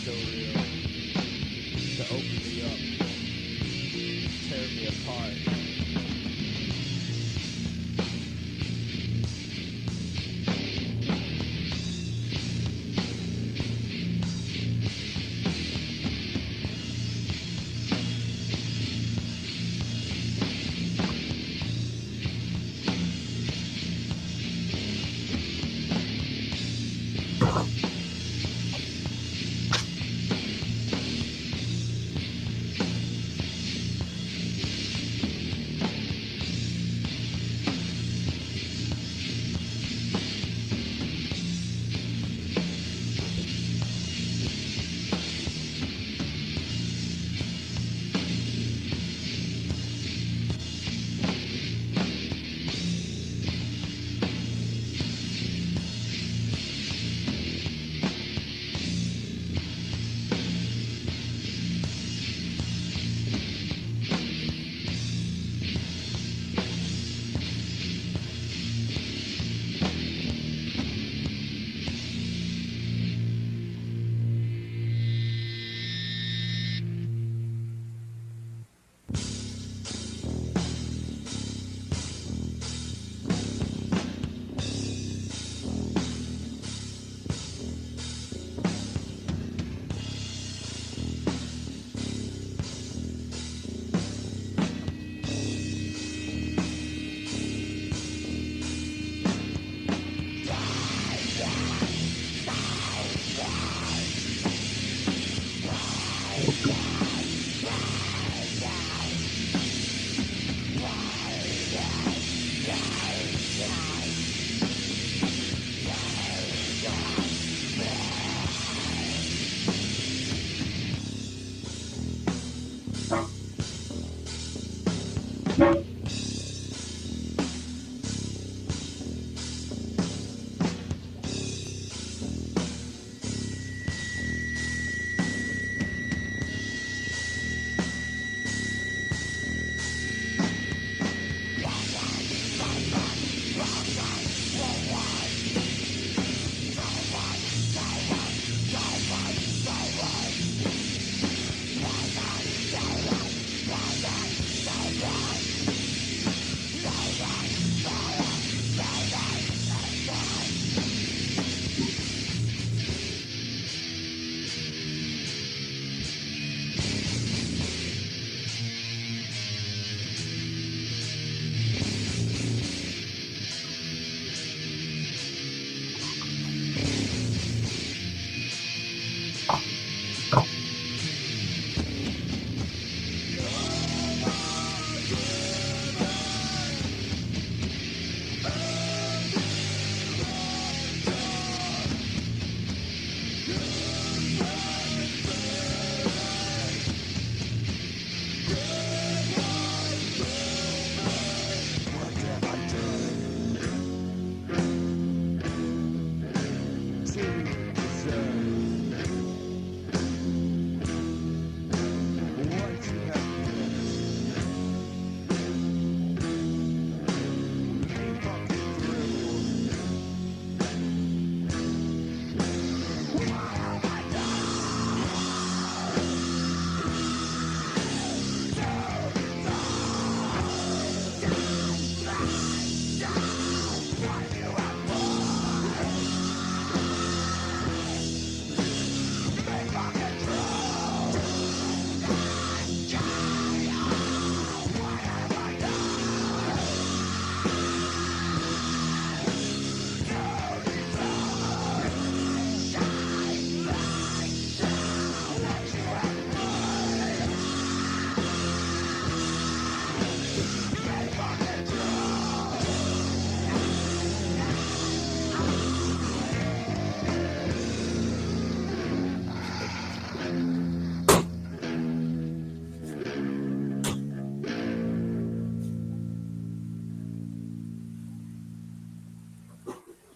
so real to open me up, tear me apart.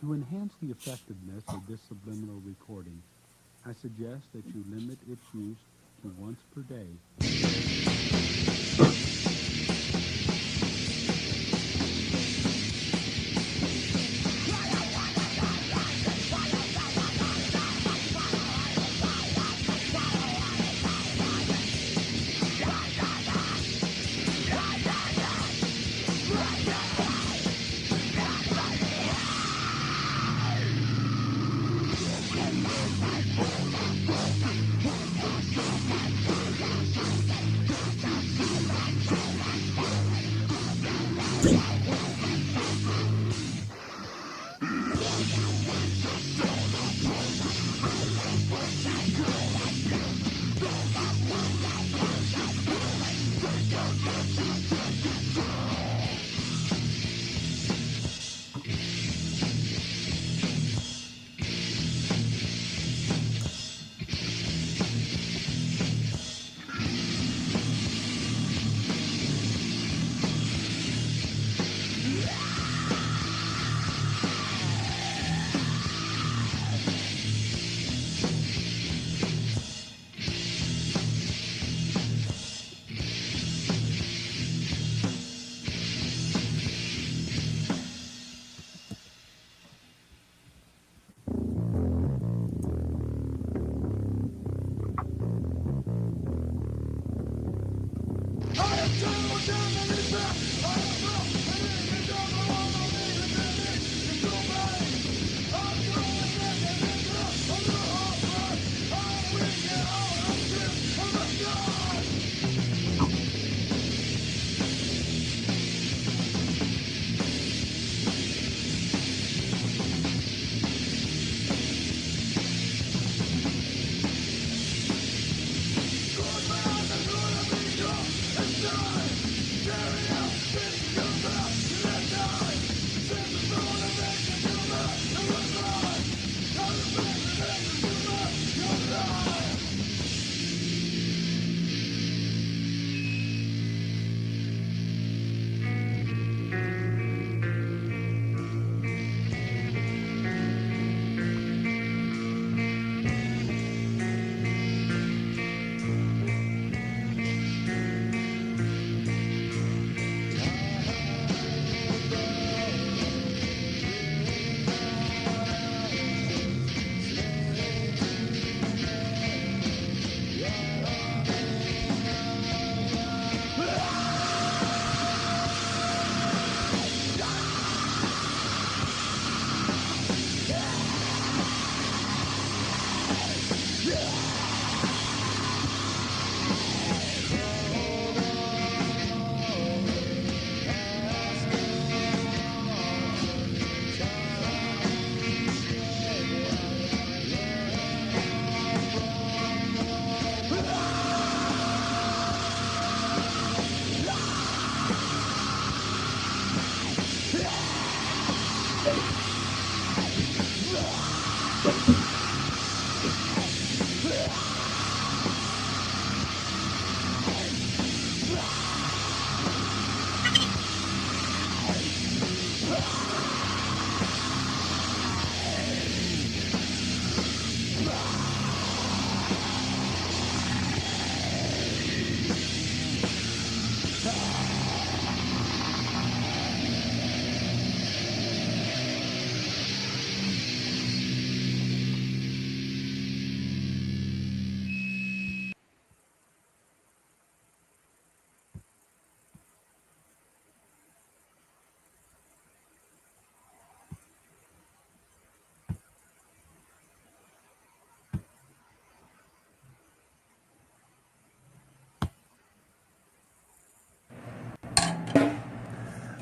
To enhance the effectiveness of this subliminal recording, I suggest that you limit its use to once per day.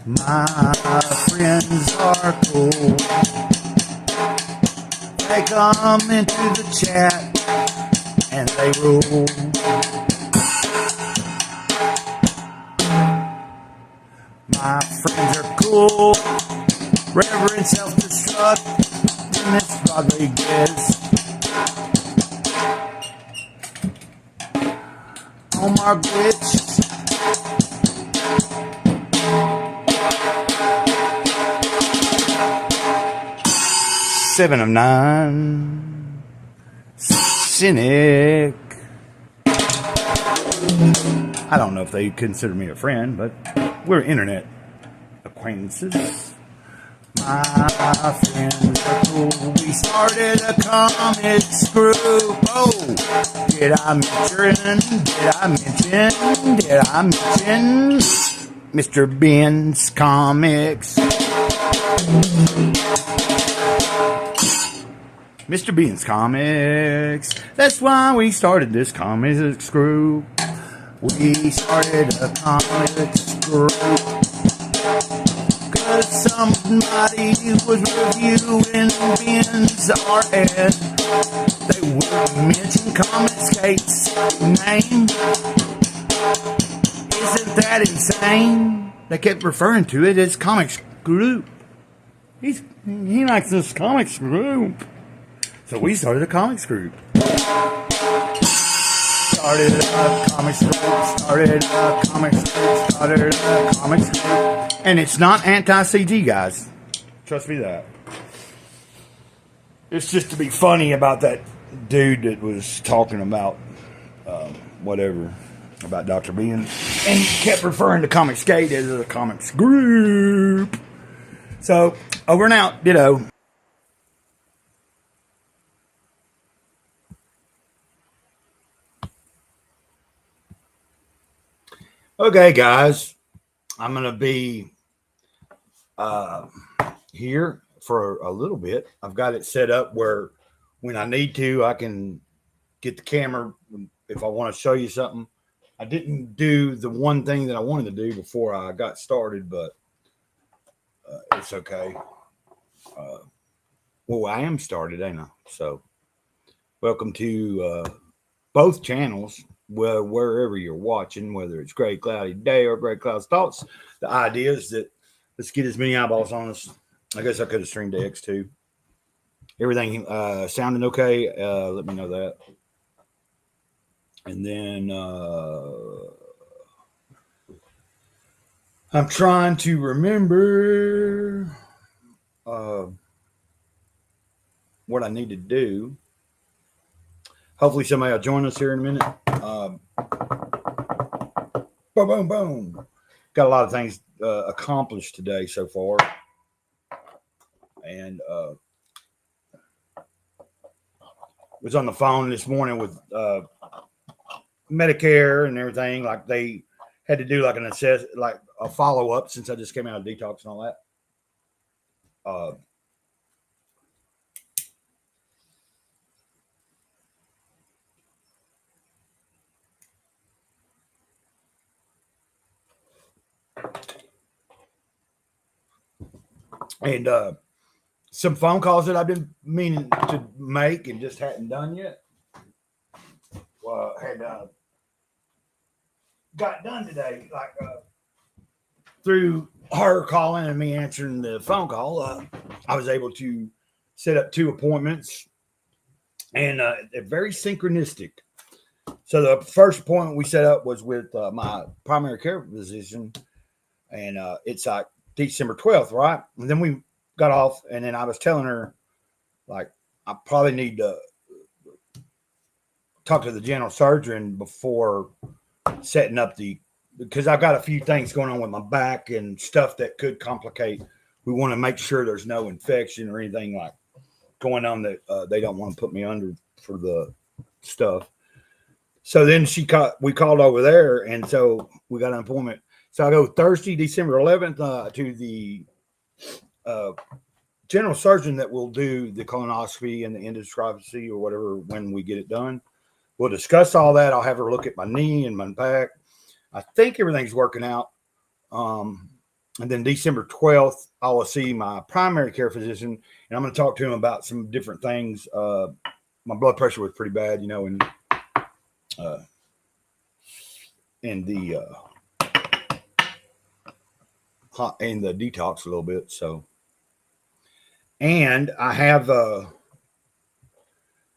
My friends are cool. They come into the chat and they rule. My friends are cool. Reverend Self-Destruct, Miss Rodriguez, Omar Glitch, 7 of 9, Cynic. I don't know if they consider me a friend, but we're internet acquaintances. My friends are cool. We started a comics group. Oh, did I mention Mr. Ben's Comics? Mr. Bean's Comics. That's why we started this comics group. We started a comics group because somebody was reviewing Ben's RS. They wouldn't mention Comicsgate's name. Isn't that insane? They kept referring to it as comics group. He likes this comics group. So we started a comics group. Started a comics group. And it's not anti-CG, guys. Trust me that. It's just to be funny about that dude that was talking about whatever, about Dr. Ben. And he kept referring to Comicsgate as a comics group. So, over and out. Ditto. Okay, guys, I'm going to be here for a little bit. I've got it set up where when I need to, I can get the camera if I want to show you something. I didn't do the one thing that I wanted to do before I got started, but it's okay. Well, I am started, ain't I? So, welcome to both channels, wherever you're watching, whether it's Gray Cloudy Day or Gray Clouds Thoughts. The idea is that let's get as many eyeballs on us. I guess I could have streamed to X too. Everything sounding okay? Let me know that. And then I'm trying to remember what I need to do. Hopefully somebody will join us here in a minute. Boom, boom, boom. Got a lot of things accomplished today so far. And was on the phone this morning with Medicare and everything. Like they had to do like like a follow-up since I just came out of detox and all that. And some phone calls that I've been meaning to make and just hadn't done yet. Had got done today, like through her calling and me answering the phone call. I was able to set up 2 appointments, and they're very synchronistic. So the first appointment we set up was with my primary care physician, and it's like December 12th, right? And then we got off, and then I was telling her, like, I probably need to talk to the general surgeon before setting up because I've got a few things going on with my back and stuff that could complicate. We want to make sure there's no infection or anything like going on that they don't want to put me under for the stuff. So then we called over there, and so we got an appointment. So I go Thursday, December 11th to the general surgeon that will do the colonoscopy and the endoscopy or whatever when we get it done. We'll discuss all that. I'll have her look at my knee and my back. I think everything's working out. And then December 12th, I will see my primary care physician, and I'm going to talk to him about some different things. My blood pressure was pretty bad, and the detox a little bit. So, and I have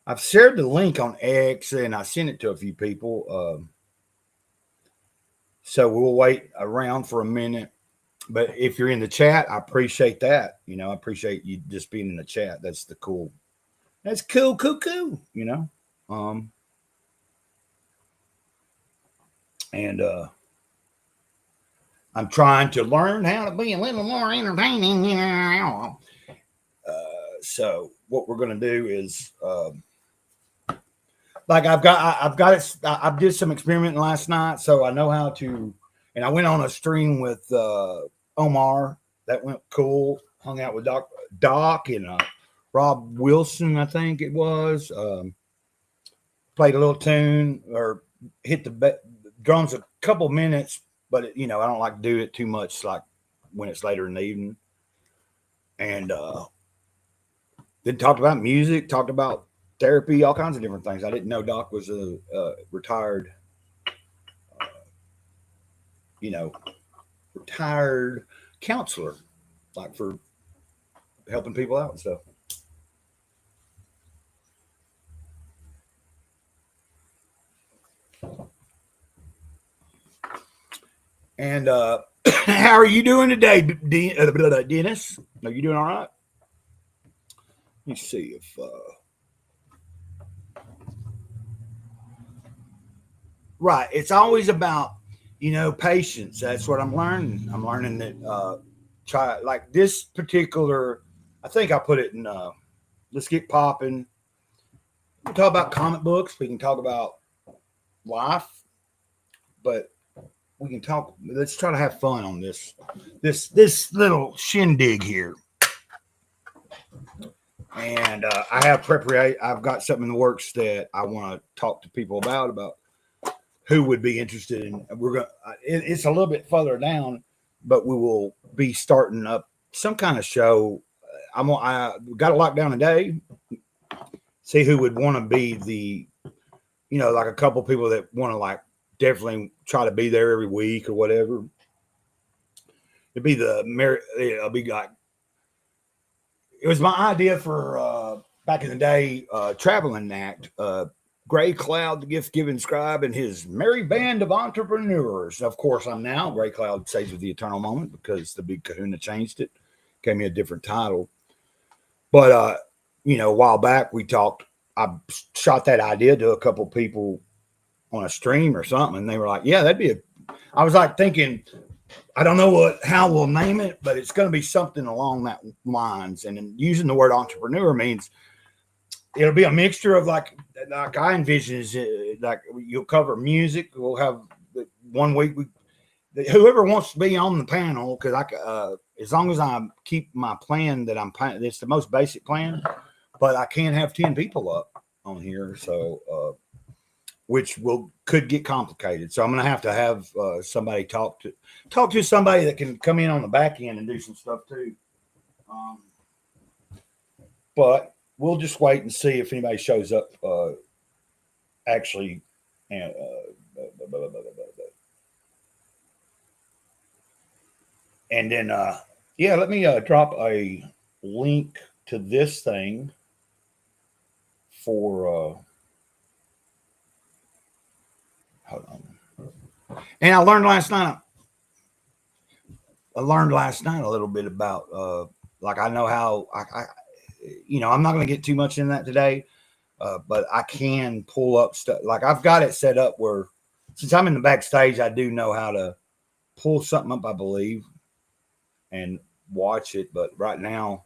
I've shared the link on X and I sent it to a few people. So we'll wait around for a minute. But if you're in the chat, I appreciate that. I appreciate you just being in the chat. That's cool. That's cool. And I'm trying to learn how to be a little more entertaining. So what we're going to do is, like I've got it. I did some experimenting last night, so I know how to. And I went on a stream with Omar. That went cool. Hung out with Doc and Rob Wilson, I think it was. Played a little tune or hit the drums a couple minutes, but I don't like to do it too much, like when it's later in the evening. And then talked about music, talked about therapy, all kinds of different things. I didn't know Doc was a retired, retired counselor, like for helping people out and stuff. And how are you doing today, Dennis? Are you doing all right? Let me see if right. It's always about patience. That's what I'm learning. I'm learning that try like this particular. I think I put it in. Let's get popping. We can talk about comic books. We can talk about life, but we can talk. Let's try to have fun on this little shindig here. And I have prepared. I've got something in the works that I want to talk to people about who would be interested in. We're going. It's a little bit further down, but we will be starting up some kind of show. I got to lock down today. See who would want to be the, like a couple people that want to like definitely try to be there every week or whatever. It'd be it'll be like, it was my idea for back in the day, traveling act, Gray Cloud, the gift giving scribe, and his merry band of entrepreneurs. Of course, I'm now Gray Cloud Saves with the Eternal Moment because the big kahuna changed it, gave me a different title. But a while back we talked. I shot that idea to a couple people on a stream or something, and they were like, "Yeah, that'd be I was like thinking, I don't know how we'll name it, but it's going to be something along that lines. And using the word entrepreneur means it'll be a mixture of like I envision is like you'll cover music. We'll have 1 week. Whoever wants to be on the panel, because as long as I keep my plan that I'm planning, it's the most basic plan, but I can't have 10 people up on here. So, which could get complicated. So I'm going to have somebody talk to somebody that can come in on the back end and do some stuff too. But we'll just wait and see if anybody shows up. Actually, and then let me drop a link to this thing for. Hold on. And I learned last night a little bit about like I know how I'm not going to get too much in that today, but I can pull up stuff. Like I've got it set up where since I'm in the backstage, I do know how to pull something up, I believe, and watch it. But right now,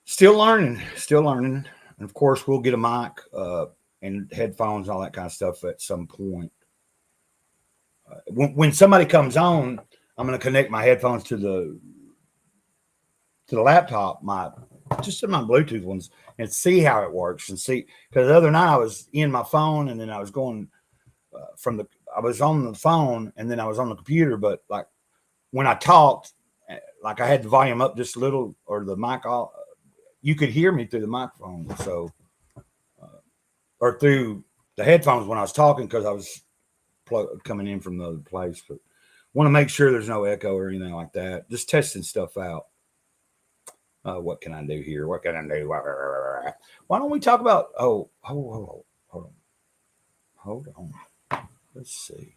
still learning. And of course, we'll get a mic and headphones and all that kind of stuff at some point. When somebody comes on, I'm going to connect my headphones to the laptop, my Bluetooth ones, and see how it works. And see, because the other night I was in my phone, and then I was going I was on the phone, and then I was on the computer. But like when I talked, like I had the volume up just a little, or the mic off, you could hear me through the microphone. So, or through the headphones when I was talking, because I was coming in from the other place. But want to make sure there's no echo or anything like that. Just testing stuff out. What can I do here? What can I do? Why don't we talk about? Hold on. Let's see.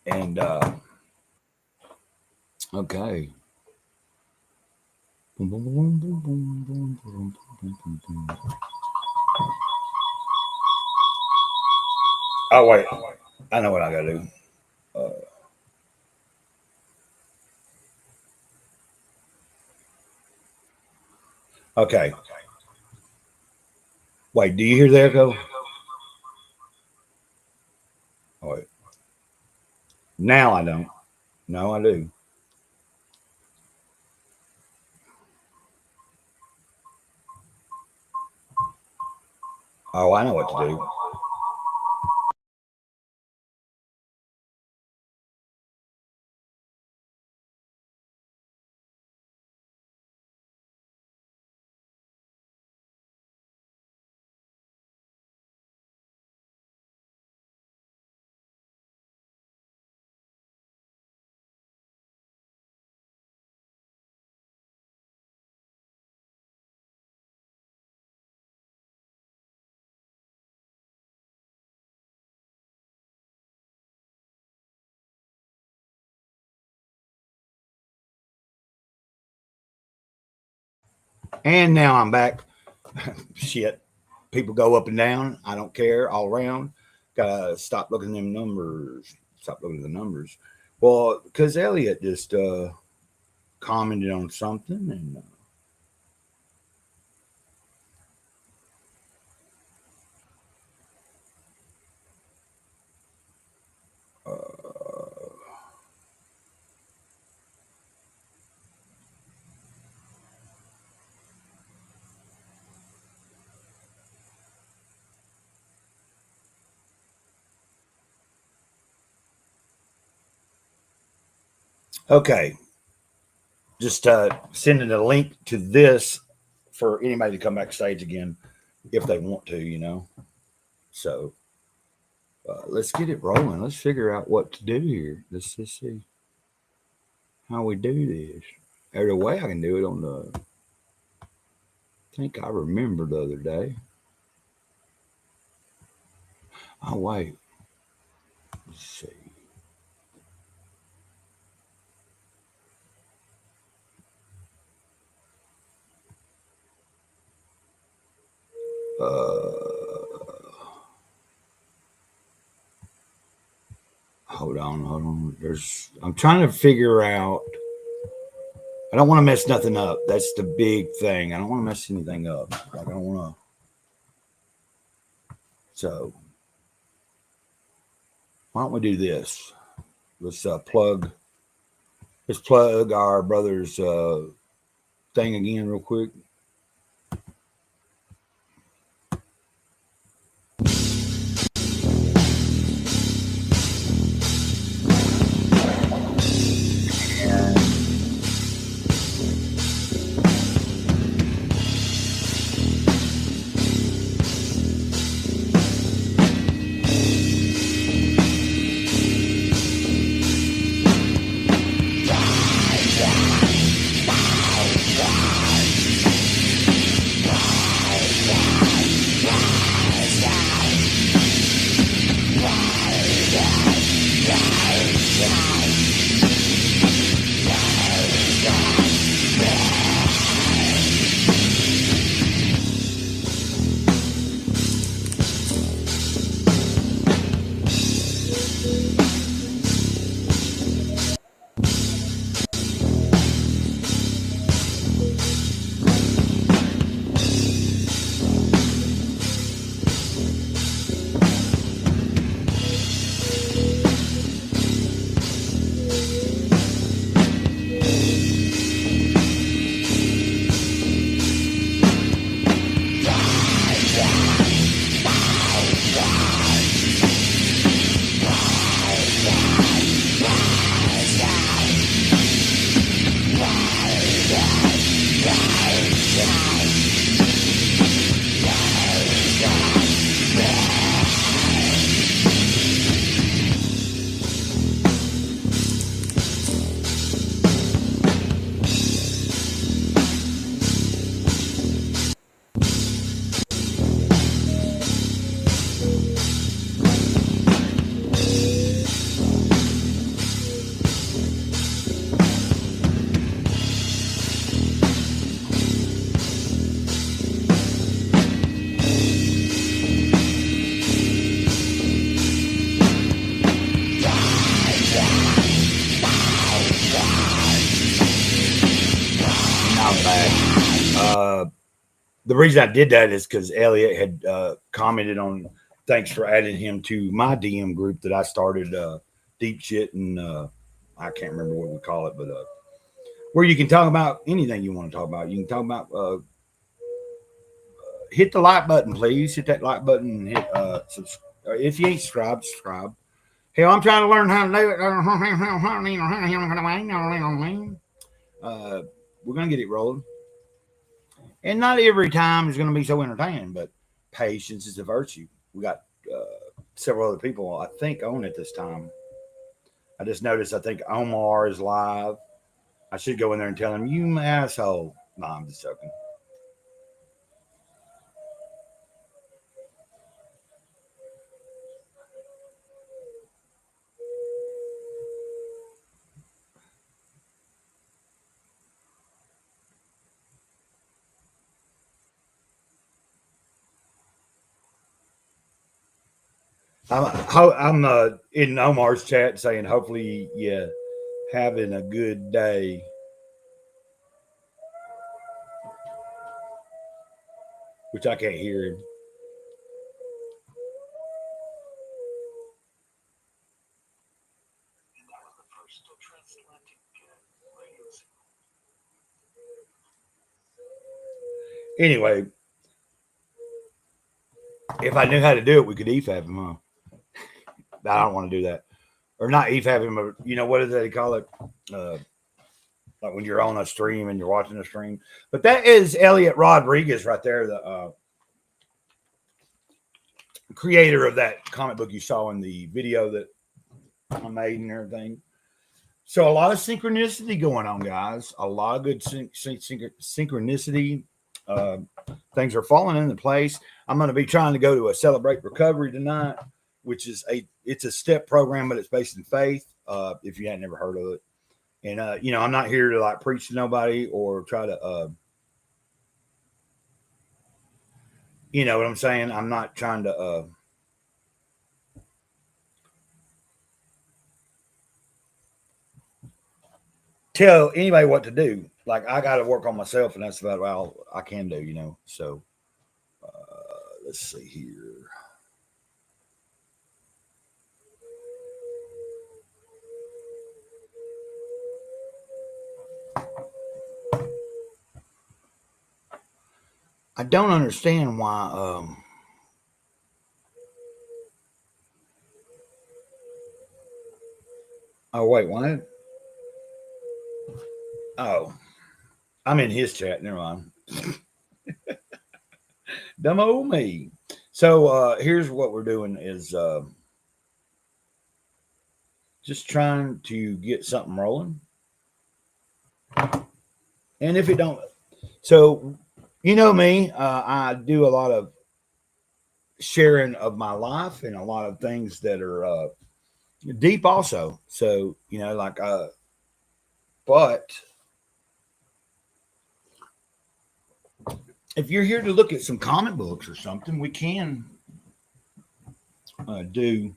And okay. Oh wait, I know what I gotta do. Okay. Wait, do you hear the echo? Oh, wait. Now I don't. No, I do. Oh, I know what to do. And now I'm back. Shit. People go up and down. I don't care. All around. Gotta stop looking at them numbers. stop looking at the numbers. Well, because Elliot just commented on something, and okay, just sending a link to this for anybody to come backstage again if they want to, So let's get it rolling. Let's figure out what to do here. Let's just see how we do this. There's a way I can do it on the. I think I remember the other day. Oh wait, let's see. Hold on. I'm trying to figure out. I don't want to mess nothing up. That's the big thing. I don't want to mess anything up. I don't want to. So why don't we do this? Let's plug. Let's plug our brother's thing again real quick. The reason I did that is because Elliot had commented on thanks for adding him to my DM group that I started, deep shit, and I can't remember what we call it, but where you can talk about anything you want to talk about. You can talk about hit the like button, please. Hit that like button and hit subscribe. If you ain't subscribed, subscribe. Hell, I'm trying to learn how to do it. We're gonna get it rolling. And not every time is going to be so entertaining, but patience is a virtue. We got several other people, I think, on it this time. I just noticed, I think Omar is live. I should go in there and tell him, you asshole. No, I'm just joking. I'm in Omar's chat saying, hopefully, yeah, having a good day. Which I can't hear him. Anyway, if I knew how to do it, we could EFAB him, huh? I don't want to do that. Or not EFAB him, but you know, what is that they call it? Like when you're on a stream and you're watching a stream. But that is Elliot Rodriguez right there, the creator of that comic book you saw in the video that I made and everything. So a lot of synchronicity going on, guys. A lot of good synchronicity. Things are falling into place. I'm going to be trying to go to a Celebrate Recovery tonight, which is it's a step program, but it's based in faith. If you hadn't ever heard of it, and you know, I'm not here to like preach to nobody or try to, you know what I'm saying. I'm not trying to. Tell anybody what to do. Like I got to work on myself, and that's about all I can do, you know. So let's see here. I don't understand why. Oh wait, what? Oh, I'm in his chat. Never mind. Dumb old me. So here's what we're doing is just trying to get something rolling. And if it don't, so you know me, I do a lot of sharing of my life and a lot of things that are deep also. So, you know, like but if you're here to look at some comic books or something, we can do,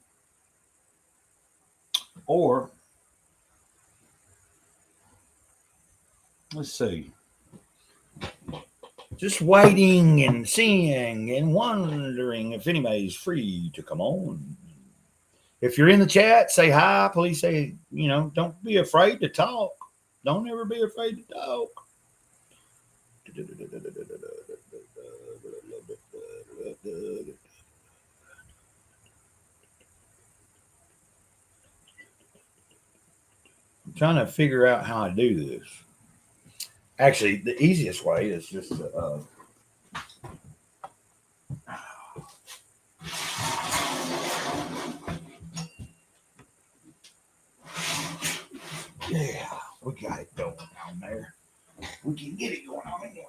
or let's see, just waiting and seeing and wondering if anybody's free to come on. If you're in the chat, say hi. Please say, you know, don't be afraid to talk. Don't ever be afraid to talk. I'm trying to figure out how I do this. Actually, the easiest way is just to, yeah, we got it going on there. We can get it going on anyway.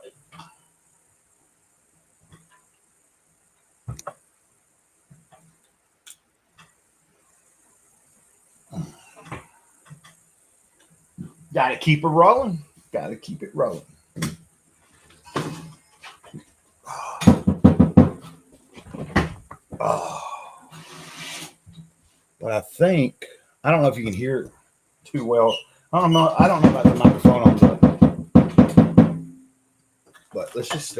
Got to keep it rolling. Got to keep it rolling. But I think, I don't know if you can hear it too well. I don't know about the microphone on the, but let's just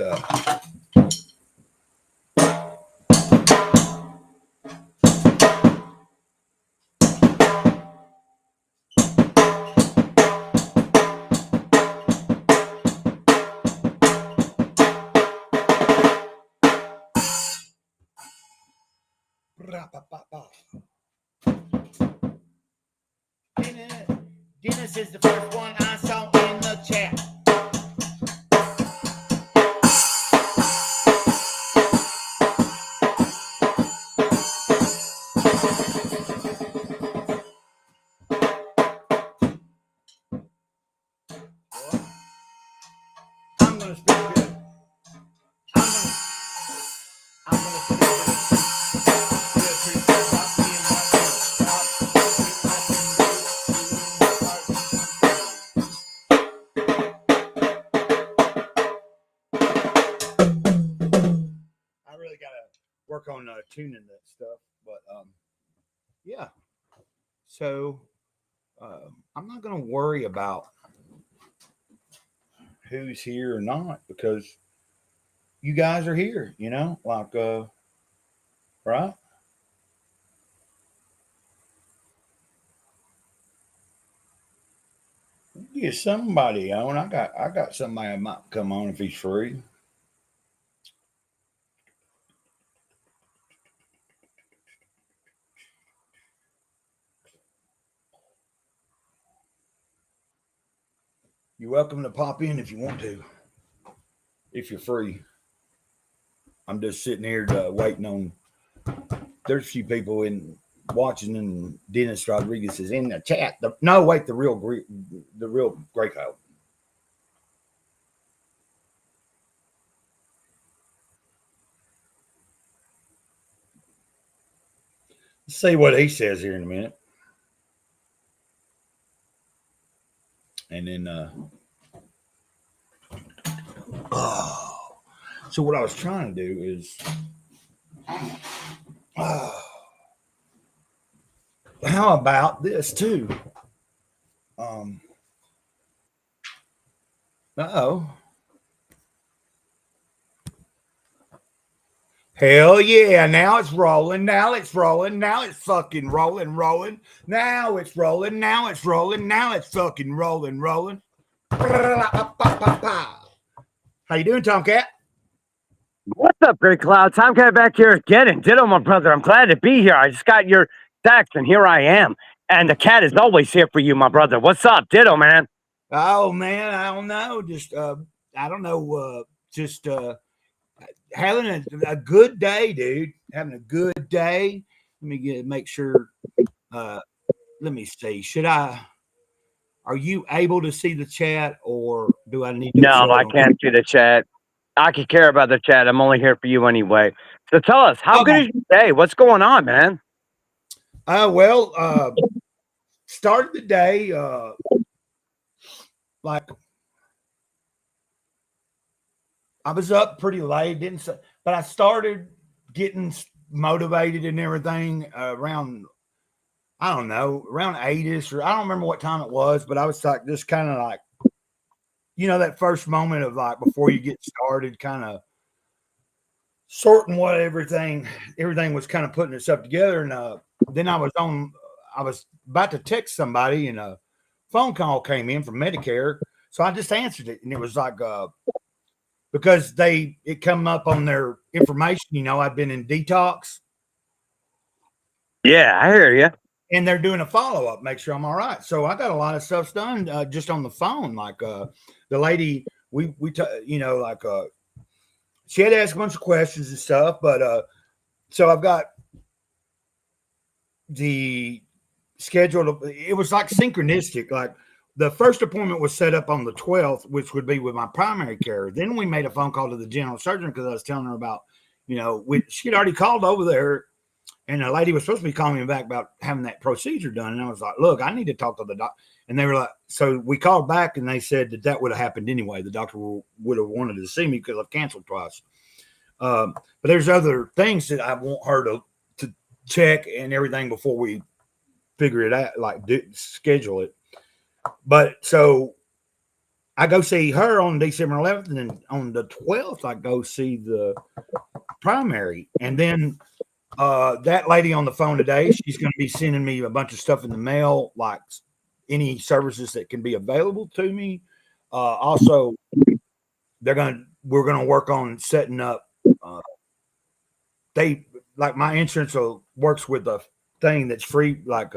Dennis is the first one I saw in the chat. I'm gonna speak good. I'm gonna speak good. I really gotta work on tuning that stuff, but Yeah. So I'm not going to worry about who's here or not because you guys are here, like, right? Get somebody on. I got somebody that might come on if he's free. You're welcome to pop in if you want to, if you're free. I'm just sitting here waiting on. There's a few people in watching, and Dennis Rodriguez is in the chat. No, wait, the real Grey Coat. Let's see what he says here in a minute, and then. So what I was trying to do is. How about this too? Uh-oh. Hell yeah. Now it's rolling. Now it's rolling. Now it's fucking rolling. Now it's rolling. Now it's rolling. Now it's fucking rolling. How you doing, Tomcat? What's up, Great Cloud? Tomcat back here again, and ditto, my brother. I'm glad to be here. I just got your text, and here I am. And the cat is always here for you, my brother. What's up, ditto, man? Oh man, I don't know. Just I don't know. Just having a good day, dude. Having a good day. Let me make sure. Let me see. Are you able to see the chat, or do I need to? No, I can't see the chat. I could care about the chat. I'm only here for you anyway. So tell us, how good is your day? What's going on, man? Well, started the day like I was up pretty late, but I started getting motivated and everything around, I don't know, around 8ish, or I don't remember what time it was, but I was like just kind of like, that first moment of like before you get started, kind of sorting what everything was kind of putting itself together. And then I was about to text somebody, and a phone call came in from Medicare. So I just answered it, and it was like, because it come up on their information, I'd been in detox. Yeah, I hear you. And they're doing a follow-up, make sure I'm all right. So I got a lot of stuff done just on the phone. Like the lady, she had to ask a bunch of questions and stuff. But so I've got the schedule. It was like synchronistic. Like the first appointment was set up on the 12th, which would be with my primary care. Then we made a phone call to the general surgeon because I was telling her about, she had already called over there. And the lady was supposed to be calling me back about having that procedure done. And I was like, look, I need to talk to the doctor. And they were like, so we called back, and they said that would have happened anyway. The doctor would have wanted to see me because I've canceled twice. But there's other things that I want her to check and everything before we figure it out, like schedule it. But so I go see her on December 11th, and then on the 12th, I go see the primary. And then that lady on the phone today, she's going to be sending me a bunch of stuff in the mail, like any services that can be available to me. Also, we're going to work on setting up. My insurance works with a thing that's free, like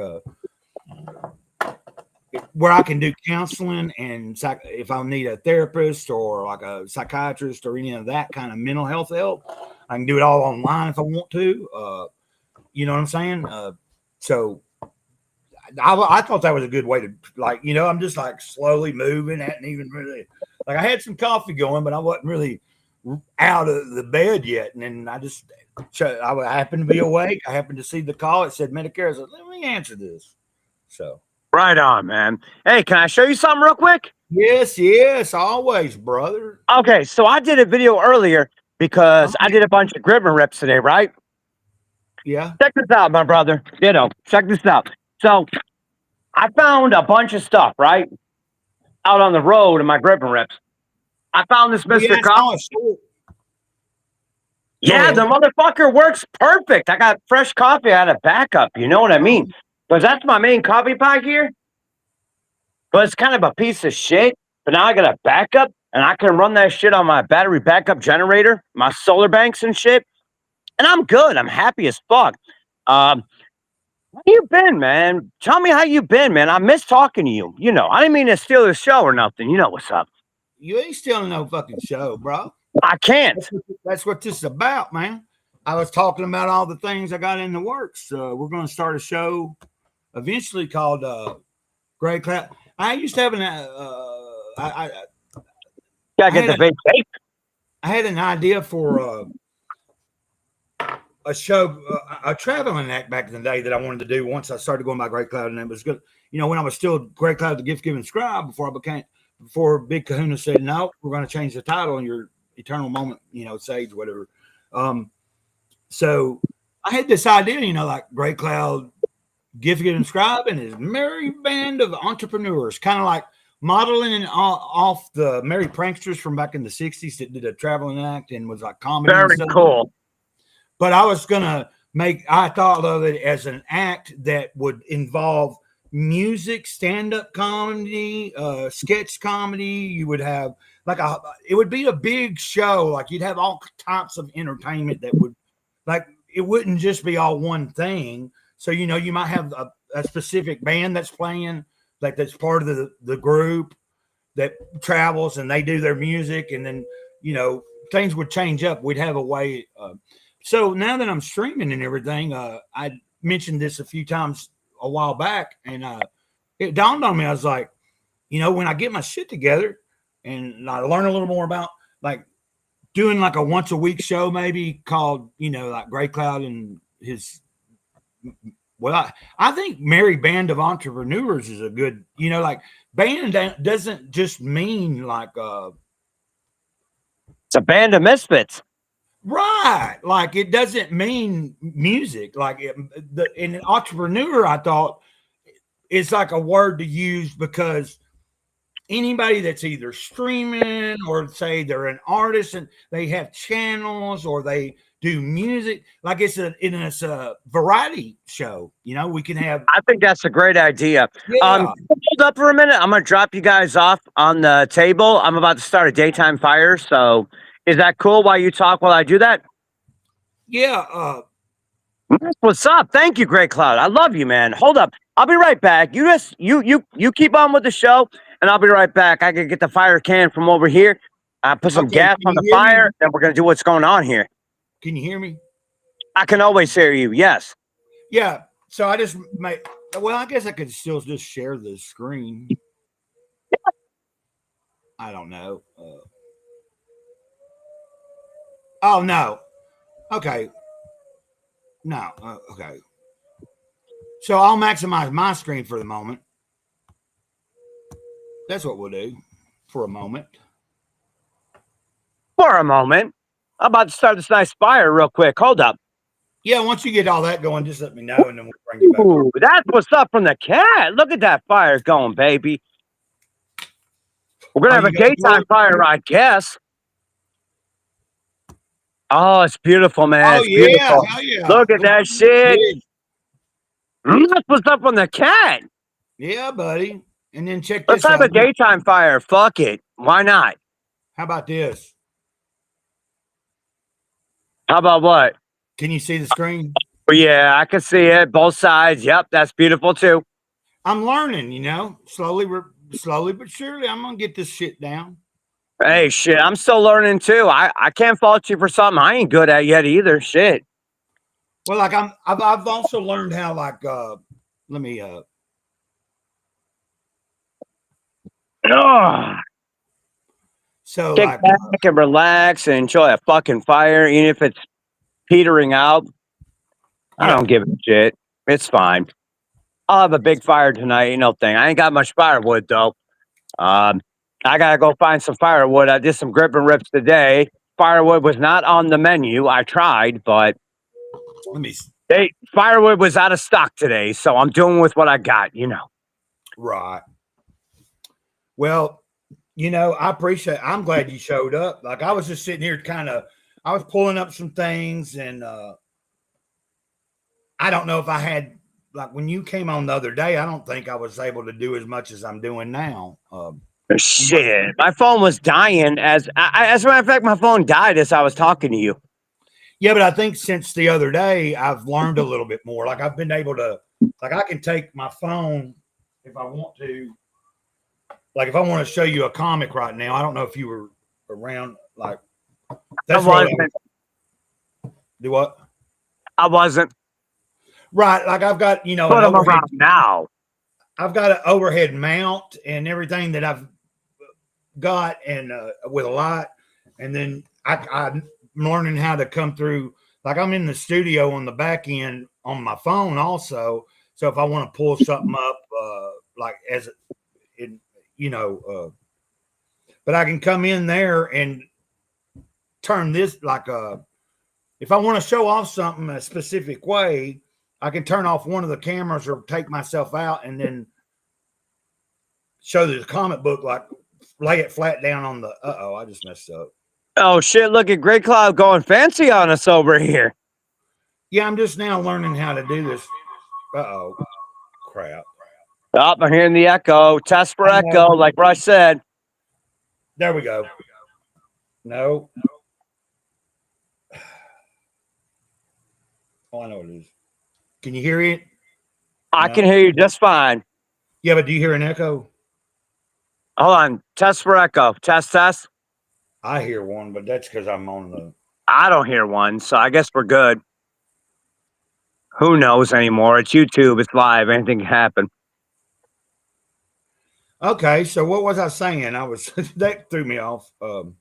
where I can do counseling, and if I need a therapist or like a psychiatrist or any of that kind of mental health help, I can do it all online if I want to. You know what I'm saying? So I thought that was a good way to, I'm just like slowly moving. I hadn't even really, I had some coffee going, but I wasn't really out of the bed yet. And then I happened to be awake. I happened to see the call. It said Medicare. I said, let me answer this. So. Right on, man. Hey, can I show you something real quick? Yes, always, brother. Okay, so I did a video earlier because I did a bunch of Gripman reps today, right? Yeah. Check this out, my brother. Ditto. Check this out. So I found a bunch of stuff, right? Out on the road in my gripping rips. I found this Oh, yeah, Mr. it's Coffee. on a short. Yeah, ahead. the motherfucker works perfect. I got fresh coffee. I had a backup. You know what I mean? Because that's my main coffee pot here. But it's kind of a piece of shit. But now I got a backup, and I can run that shit on my battery backup generator, my solar banks and shit. And I'm good. I'm happy as fuck. How you been, man? Tell me how you been, man. I miss talking to you. You know, I didn't mean to steal the show or nothing. You know what's up. You ain't stealing no fucking show, bro. I can't. That's what this is about, man. I was talking about all the things I got in the works. We're going to start a show eventually called Gray Cloud. I used to have Gotta get the had big cake. I had an idea for a show, a traveling act back in the day that I wanted to do once I started going by Great Cloud, and it was good. You know, when I was still Great Cloud, the gift giving scribe, before Big Kahuna said, no, we're going to change the title and your eternal moment, you know, sage, whatever. So I had this idea, you know, like Great Cloud, gift giving scribe and his merry band of entrepreneurs, kind of like modeling off the merry pranksters from back in the 60s that did a traveling act and was like comedy. Very cool. But I was going to I thought of it as an act that would involve music, stand-up comedy, sketch comedy. You would have it would be a big show. Like you'd have all types of entertainment that would, like, it wouldn't just be all one thing. So, you know, you might have a specific band that's playing, like that's part of the group that travels and they do their music. And then, you know, things would change up. We'd have a way. So now that I'm streaming and everything, I mentioned this a few times a while back, and it dawned on me. I was like, you know, when I get my shit together and I learn a little more about like doing like a once a week show, maybe called, you know, like Gray Cloud and his, well, I think Merry Band of Entrepreneurs is a good, you know, like band doesn't just mean like it's a band of misfits. Right. Like it doesn't mean music. Like in an entrepreneur, I thought it's like a word to use because anybody that's either streaming or say they're an artist and they have channels or they do music, like it's a variety show. You know, we can have. I think that's a great idea. Yeah. Hold up for a minute. I'm gonna drop you guys off on the table. I'm about to start a daytime fire, so is that cool while you talk while I do that? Yeah. What's up? Thank you, Great Cloud. I love you, man. Hold up. I'll be right back. You keep on with the show, and I'll be right back. I can get the fire can from over here. Put some gas on the fire, and we're gonna do what's going on here. Can you hear me? I can always hear you. Yes. Yeah. So I just I guess I could still just share the screen. I don't know. Oh, no. Okay. No. Okay. So I'll maximize my screen for the moment. That's what we'll do for a moment. For a moment. I'm about to start this nice fire real quick. Hold up. Yeah, once you get all that going, just let me know and then we'll bring you back. Ooh, that's what's up from the cat. Look at that fire going, baby. We're going to have a daytime fire, I guess. Oh, it's beautiful, man. It's beautiful. Yeah. Look at that shit. That's what's up from the cat. Yeah, buddy. And then check this Let's have a daytime fire. Fuck it. Why not? How about this? How about what? Can you see the screen? Oh, yeah, I can see it. Both sides. Yep, that's beautiful too. I'm learning, you know, slowly but surely. I'm gonna get this shit down. Hey, shit, I'm still learning too. I can't fault you for something I ain't good at yet either. Shit. Well, like I've also learned how let me so kick back and relax and enjoy a fucking fire, even if it's petering out. I don't give a shit. It's fine. I'll have a big fire tonight. Ain't no thing. I ain't got much firewood though. I gotta go find some firewood. I did some grip and rips today. Firewood was not on the menu. I tried, but Hey, firewood was out of stock today, so I'm doing with what I got, you know. Right. Well, I appreciate. I'm glad you showed up. Like I was just sitting here, I was pulling up some things, and I don't know if I had like when you came on the other day. I don't think I was able to do as much as I'm doing now. Shit, my phone was dying as a matter of fact, my phone died as I was talking to you. Yeah, but I think since the other day, I've learned a little bit more. Like I've been able to, like I can take my phone if I want to. Like if I want to show you a comic right now, I don't know if you were around. Like that's what do what? I wasn't. Right, like I've got But I'm around now. I've got an overhead mount and everything that I've got, and with a light, and then I'm learning how to come through. Like I'm in the studio on the back end on my phone also. So if I want to pull something up, like as it, but I can come in there and turn this like if I want to show off something a specific way, I can turn off one of the cameras or take myself out and then show the comic book, like lay it flat down on the. I just messed up. Oh shit! Look at Great Cloud going fancy on us over here. Yeah, I'm just now learning how to do this. Crap. Oh, I'm hearing the echo. Test for echo, like Rush said. There we go. No. Oh, I know what it is. Can you hear it? I can hear you just fine. Yeah, but do you hear an echo? Hold on. Test for echo. Test. I hear one, but that's because I'm on the. I don't hear one, so I guess we're good. Who knows anymore? It's YouTube. It's live. Anything can happen. Okay, so what was I saying? That threw me off. Oh,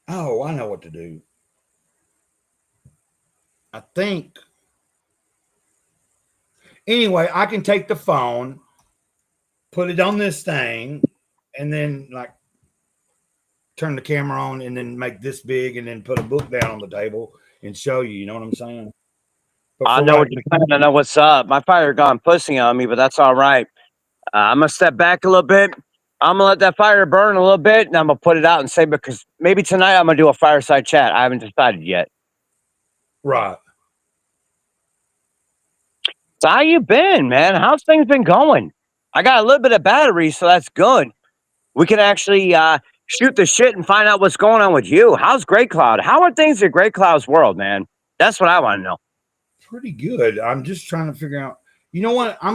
I know what to do. I think. Anyway, I can take the phone, put it on this thing, and then like turn the camera on and then make this big and then put a book down on the table and show you. You know what I'm saying? I know what you're saying. I know what's up. My fire gone pussy on me, but that's all right. I'm going to step back a little bit. I'm going to let that fire burn a little bit, and I'm going to put it out and say, because maybe tonight I'm going to do a fireside chat. I haven't decided yet. Right. So how you been, man? How's things been going? I got a little bit of battery, so that's good. We can actually shoot the shit and find out what's going on with you. How's Great Cloud? How are things at Great Cloud's world, man? That's what I want to know. Pretty good. I'm just trying to figure out. You know what? I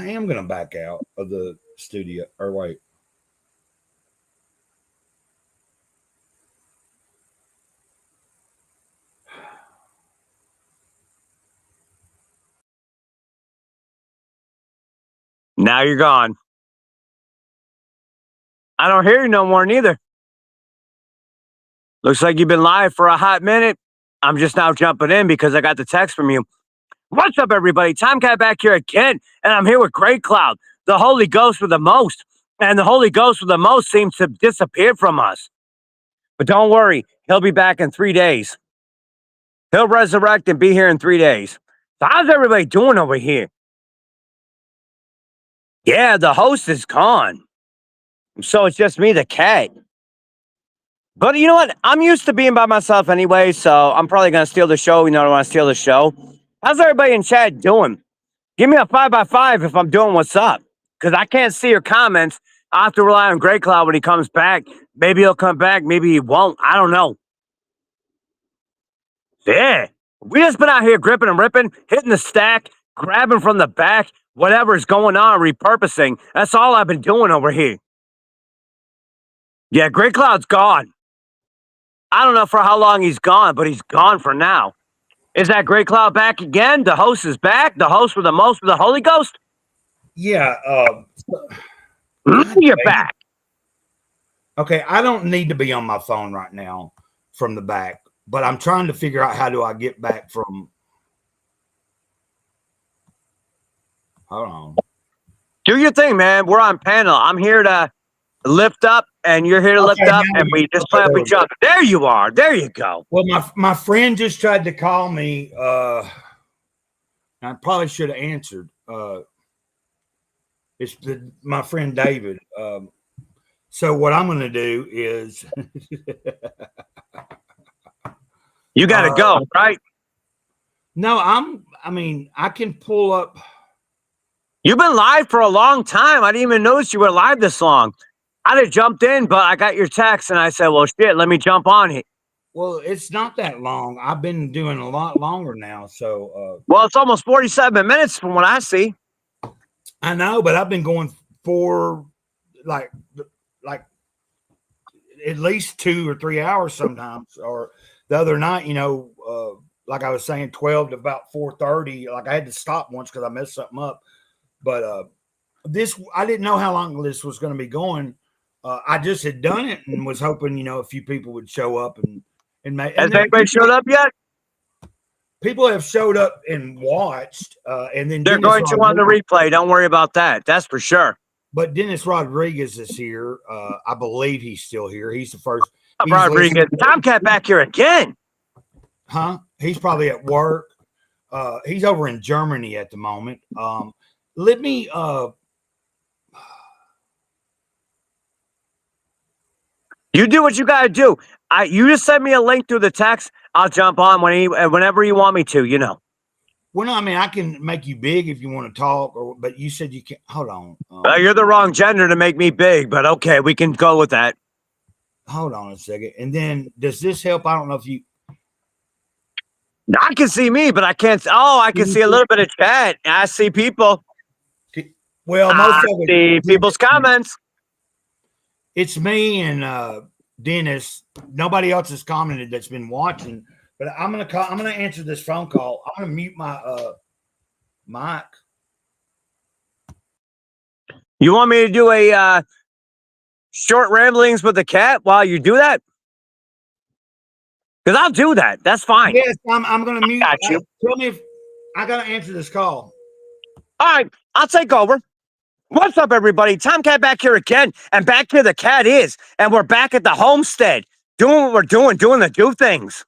am gonna back out of the studio. Or wait. Now you're gone. I don't hear you no more neither. Looks like you've been live for a hot minute. I'm just now jumping in because I got the text from you. What's up, everybody? Tomcat back here again, and I'm here with Great Cloud, the Holy Ghost with the most. And the Holy Ghost with the most seems to have disappeared from us. But don't worry, he'll be back in 3 days. He'll resurrect and be here in 3 days. So how's everybody doing over here? Yeah, the host is gone. So it's just me, the cat. But you know what? I'm used to being by myself anyway, so I'm probably going to steal the show. You know, I want to steal the show. How's everybody in chat doing? Give me a 5x5 if I'm doing what's up, because I can't see your comments. I have to rely on Great Cloud when he comes back. Maybe he'll come back. Maybe he won't. I don't know. Yeah. We just been out here gripping and ripping, hitting the stack, grabbing from the back, whatever's going on, repurposing. That's all I've been doing over here. Yeah, Great Cloud's gone. I don't know for how long he's gone, but he's gone for now. Is that Great Cloud back again? The host is back? The host with the most with the Holy Ghost? Yeah. You're back. Okay, I don't need to be on my phone right now from the back, but I'm trying to figure out how do I get back from. Hold on. Do your thing, man. We're on panel. I'm here to lift up and you're here to lift Okay, up, now and we- we just play up each other. There you are. There you go. Well, my friend just tried to call me. I probably should have answered. It's my friend David. So what I'm going to do is You got to go, right? no. I mean, I can pull up. You've been live for a long time. I didn't even notice you were live this long. I'd have jumped in, but I got your text, and I said, well, shit, let me jump on here. Well, it's not that long. I've been doing a lot longer now. So Well, it's almost 47 minutes from what I see. I know, but I've been going for like at least 2 or 3 hours sometimes. Or the other night, like I was saying, 12 to about 4:30. Like I had to stop once because I messed something up. But this, I didn't know how long this was going to be going. I just had done it and was hoping, a few people would show up and make. Has anybody showed up yet? People have showed up and watched, and then They're Dennis going to on the Rodriguez- replay. Don't worry about that. That's for sure. But Dennis Rodriguez is here. I believe he's still here. He's the first. he's Rodriguez. listening- Tomcat back here again. Huh? He's probably at work. He's over in Germany at the moment. Let me. You do what you got to do. You just send me a link through the text. I'll jump on whenever you want me to, Well, no, I mean, I can make you big if you want to talk, but you said you can't. Hold on. You're the wrong gender to make me big, but okay, we can go with that. Hold on a second. And then, does this help? I don't know if you. I can see me, but I can't. Oh, I can see a little bit of chat. I see people. Well, I most of it. see people's comments. It's me and Dennis. Nobody else has commented that's been watching. But I'm gonna answer this phone call. I'm gonna mute my mic. You want me to do a short ramblings with the cat while you do that? Because I'll do that. That's fine. Yes, I'm gonna mute. got you. Tell me if I gotta answer this call. All right, I'll take over. What's up, everybody? Tomcat back here again, and back here the cat is, and we're back at the homestead doing what we're doing the do things.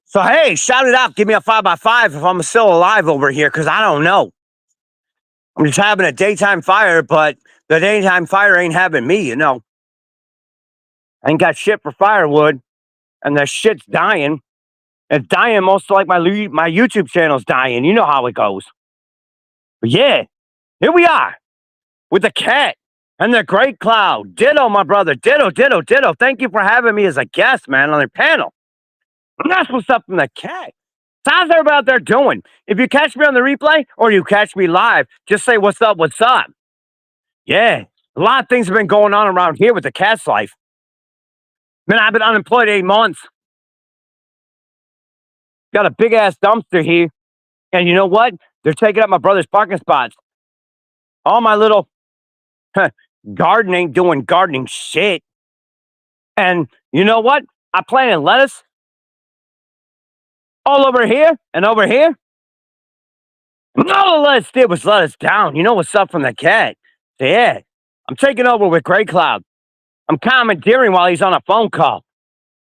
So hey, shout it out. Give me a 5x5 if I'm still alive over here, because I don't know. I'm just having a daytime fire, but the daytime fire ain't having me, I ain't got shit for firewood, and the shit's dying. It's dying most like my YouTube channel's dying. You know how it goes. But yeah, here we are with the cat and the great cloud. Ditto, my brother. Ditto, ditto, ditto. Thank you for having me as a guest, man, on your panel. And that's what's up from the cat. So how's everybody out there doing? If you catch me on the replay or you catch me live, just say what's up, what's up. Yeah, a lot of things have been going on around here with the cat's life. Man, I've been unemployed 8 months. Got a big ass dumpster here. And you know what? They're taking up my brother's parking spots. All my little doing gardening shit. And you know what? I planted lettuce all over here and over here. And all the lettuce did was let us down. You know what's up from the cat? So yeah, I'm taking over with Grey Cloud. I'm commandeering while he's on a phone call.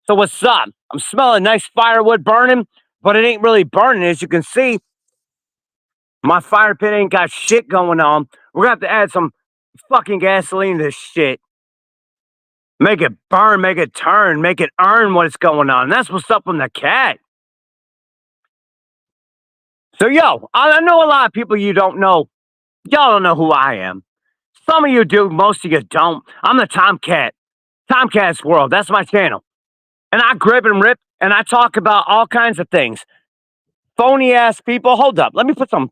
So what's up? I'm smelling nice firewood burning, but it ain't really burning. As you can see, my fire pit ain't got shit going on. We're gonna have to add some fucking gasoline to this shit. Make it burn, make it turn, make it earn what's going on. That's what's up from the cat. So, yo, I know a lot of people you don't know. Y'all don't know who I am. Some of you do, most of you don't. I'm the Tomcat. Tomcat's World. That's my channel. And I grip and rip, and I talk about all kinds of things. Phony ass people. Hold up. Let me put some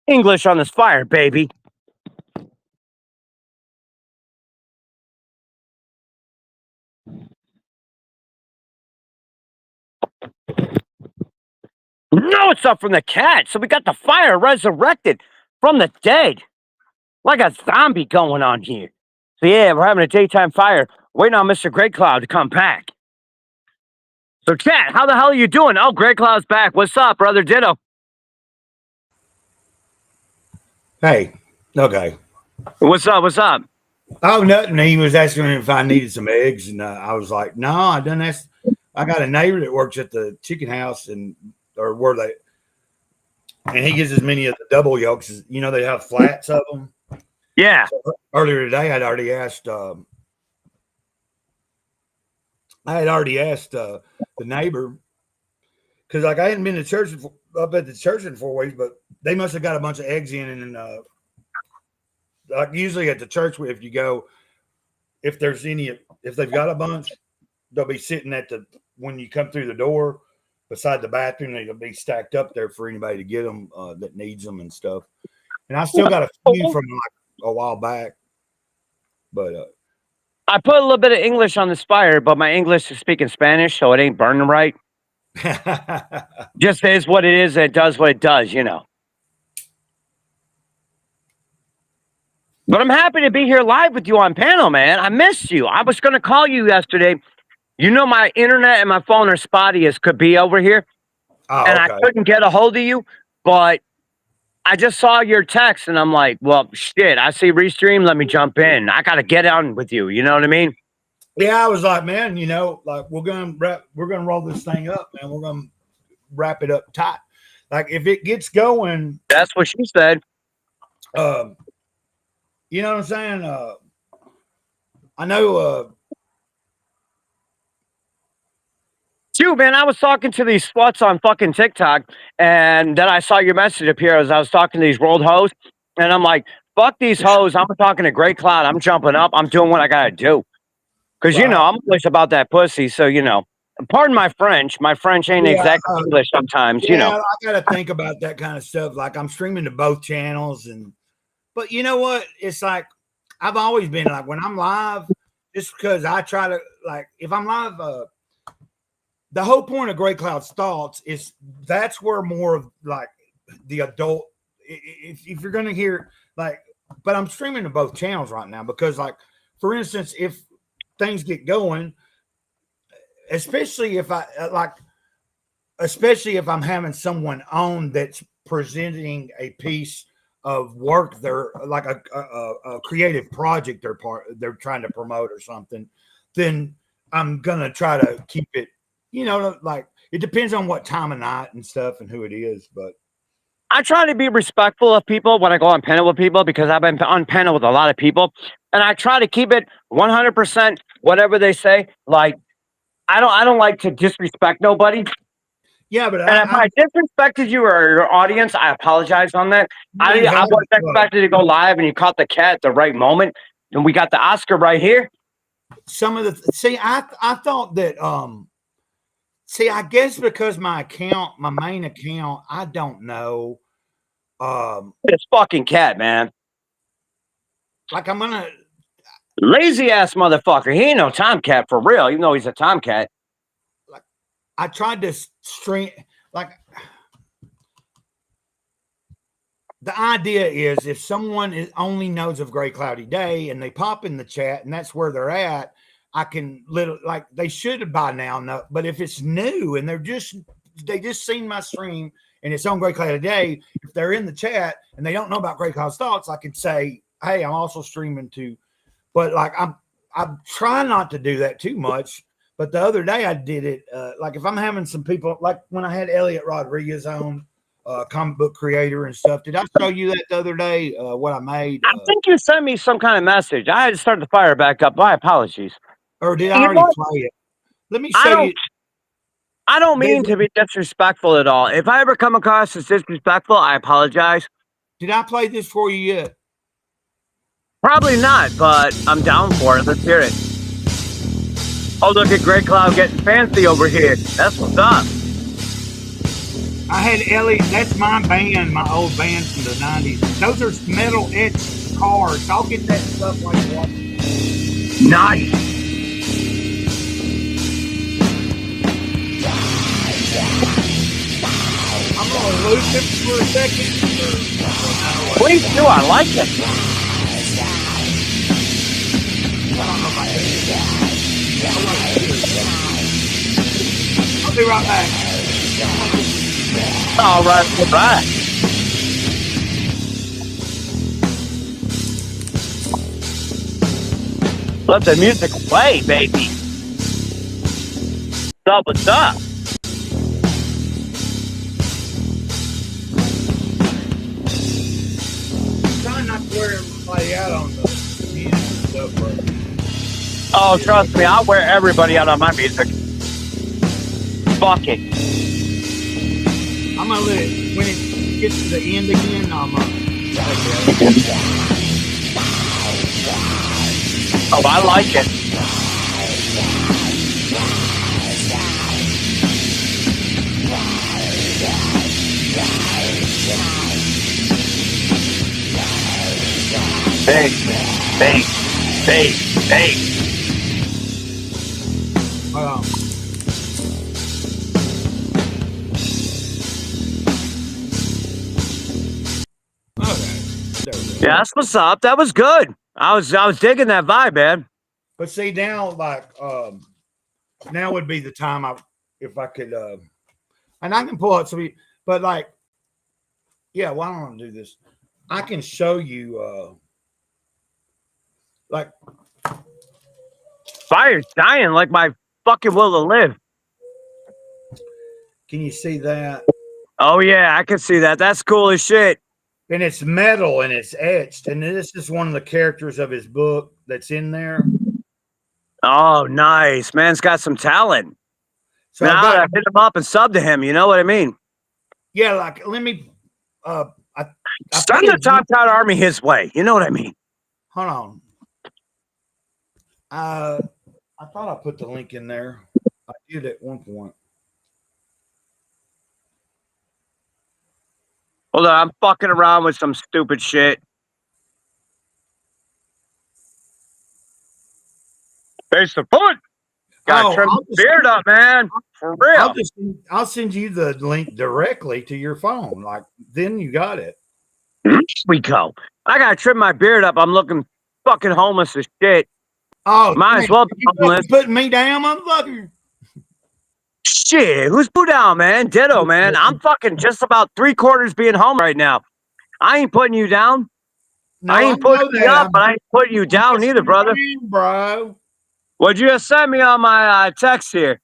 English on this fire, baby. No, it's up from the cat. So we got the fire resurrected from the dead. Like a zombie going on here. So yeah, we're having a daytime fire. Waiting on Mr. Grey Cloud to come back. So chat, how the hell are you doing? Oh, Grey Cloud's back. What's up, brother Ditto? Hey, okay. What's up? What's up? Oh, nothing. He was asking me if I needed some eggs, and I was like, "No, I done ask. I got a neighbor that works at the chicken house, and or where they, and he gets as many of the double yolks as you know. They have flats of them. Yeah. So earlier today, I'd already asked. I had already asked the neighbor because, like, I hadn't been to church up at the church in 4 weeks, but they must have got a bunch of eggs in, and like usually at the church, if you go, if there's any, if they've got a bunch, they'll be sitting at the when you come through the door beside the bathroom. They'll be stacked up there for anybody to get them that needs them and stuff. And I still got a few from like a while back, but I put a little bit of English on this fire, but my English is speaking Spanish, so it ain't burning right. Just is what it is. It does what it does, you know. But I'm happy to be here live with you on panel, man. I missed you. I was going to call you yesterday. You know, my internet and my phone are spotty as could be over here. oh, And okay. I couldn't get a hold of you, but I just saw your text and I'm like, well, shit, I see Restream. Let me jump in. I got to get on with you. You know what I mean? Yeah, I was like, man, you know, like we're gonna roll this thing up, man. We're gonna wrap it up tight. Like if it gets going, That's what she said. you know what I'm saying? I know. Shoot, man, I was talking to these sluts on fucking TikTok, and then I saw your message appear as I was talking to these rolled hoes, and I'm like, fuck these hoes. I'm talking to Great Cloud. I'm jumping up. I'm doing what I gotta do. Because, you Right. know, I'm always about that pussy. So, you know, pardon my French. My French ain't Yeah, exactly English sometimes, you know. I gotta think about that kind of stuff. Like I'm streaming to both channels, but you know what? It's like I've always been like when I'm live, just because I try to like if I'm live, the whole point of Great Cloud's thoughts is that's where more of like the adult. If you're gonna hear like, but I'm streaming to both channels right now because like, for instance, if things get going, especially if I'm having someone on that's presenting a piece of work, they're like a creative project they're trying to promote or something, then I'm gonna try to keep it, you know, like it depends on what time of night and stuff and who it is, but I try to be respectful of people when I go on panel with people because I've been on panel with a lot of people, and I try to keep it 100% whatever they say. Like, I don't like to disrespect nobody. yeah, but And if I disrespected you or your audience, I apologize on that. I You have wasn't to. expected to go live, and you caught the cat at the right moment, and we got the Oscar right here. some of the see, I thought that see, I guess because my main account, I don't know. This fucking cat, man. Like I'm gonna Lazy ass motherfucker. He ain't no tomcat for real, even though he's a tomcat. I tried to stream like the idea is if someone only knows of Great Cloudy Day and they pop in the chat and that's where they're at, I can like they should by now know. But if it's new and they just seen my stream and it's on Great Cloudy Day, if they're in the chat and they don't know about Great Cloud's thoughts, I could say, hey, I'm also streaming too. But like I'm trying not to do that too much. But the other day I did it. Like if I'm having some people, like when I had Elliot Rodriguez on, comic book creator and stuff. Did I show you that the other day? What I made? I think you sent me some kind of message. I had to start the fire back up. My apologies. Or did I already play it? Let me show you. I don't mean to be disrespectful at all. If I ever come across as disrespectful, I apologize. Did I play this for you yet? Probably not, but I'm down for it. Let's hear it. Oh, look at Great Cloud getting fancy over here. That's what's up. I had Elliot. That's my band, my old band from the 90s. Those are metal etched cards. I'll get that stuff like that. Nice. I'm going to lose it for a second. Please do. I like it. I'll be right back. All right. Goodbye. Let the music play, baby. What's up? What's up? Trying not to wear everybody out on the music and stuff, bro. Oh, trust me, I'll wear everybody out on my music. Fuck it. I'm gonna let it when it gets to the end again. Oh, I like it. Big, big, big, big. Hold on. Okay. There we go. Yeah, that's what's up. That was good. I was digging that vibe, man. But see now, like now would be the time if I could and I can pull out some, but like, yeah, why don't I do this? I can show you like Fire's dying like my fucking will to live. can you see that? Oh yeah, I can see that. That's cool as shit. And it's metal and it's etched, and this is one of the characters of his book that's in there. Oh, nice. Man's got some talent. So Now I I got, hit him up and sub to him. You know what I mean? yeah, like let me I Send the Top Cat Army his way. You know what I mean? hold on. I thought I put the link in there. I did at one point. Hold on, I'm fucking around with some stupid shit. Face the foot. Got trim the beard up, man. For real. I'll send you the link directly to your phone. Like then you got it. Here we go. I gotta trim my beard up. I'm looking fucking homeless as shit. Oh, Might as well be homeless. putting me down, motherfucker. Shit, who's put down, man? Ditto, man. I'm fucking just about 3/4 being home right now. I ain't putting you down. No, I ain't putting you up, but I ain't putting you down either, brother. Bro, What'd you just send me on my text here?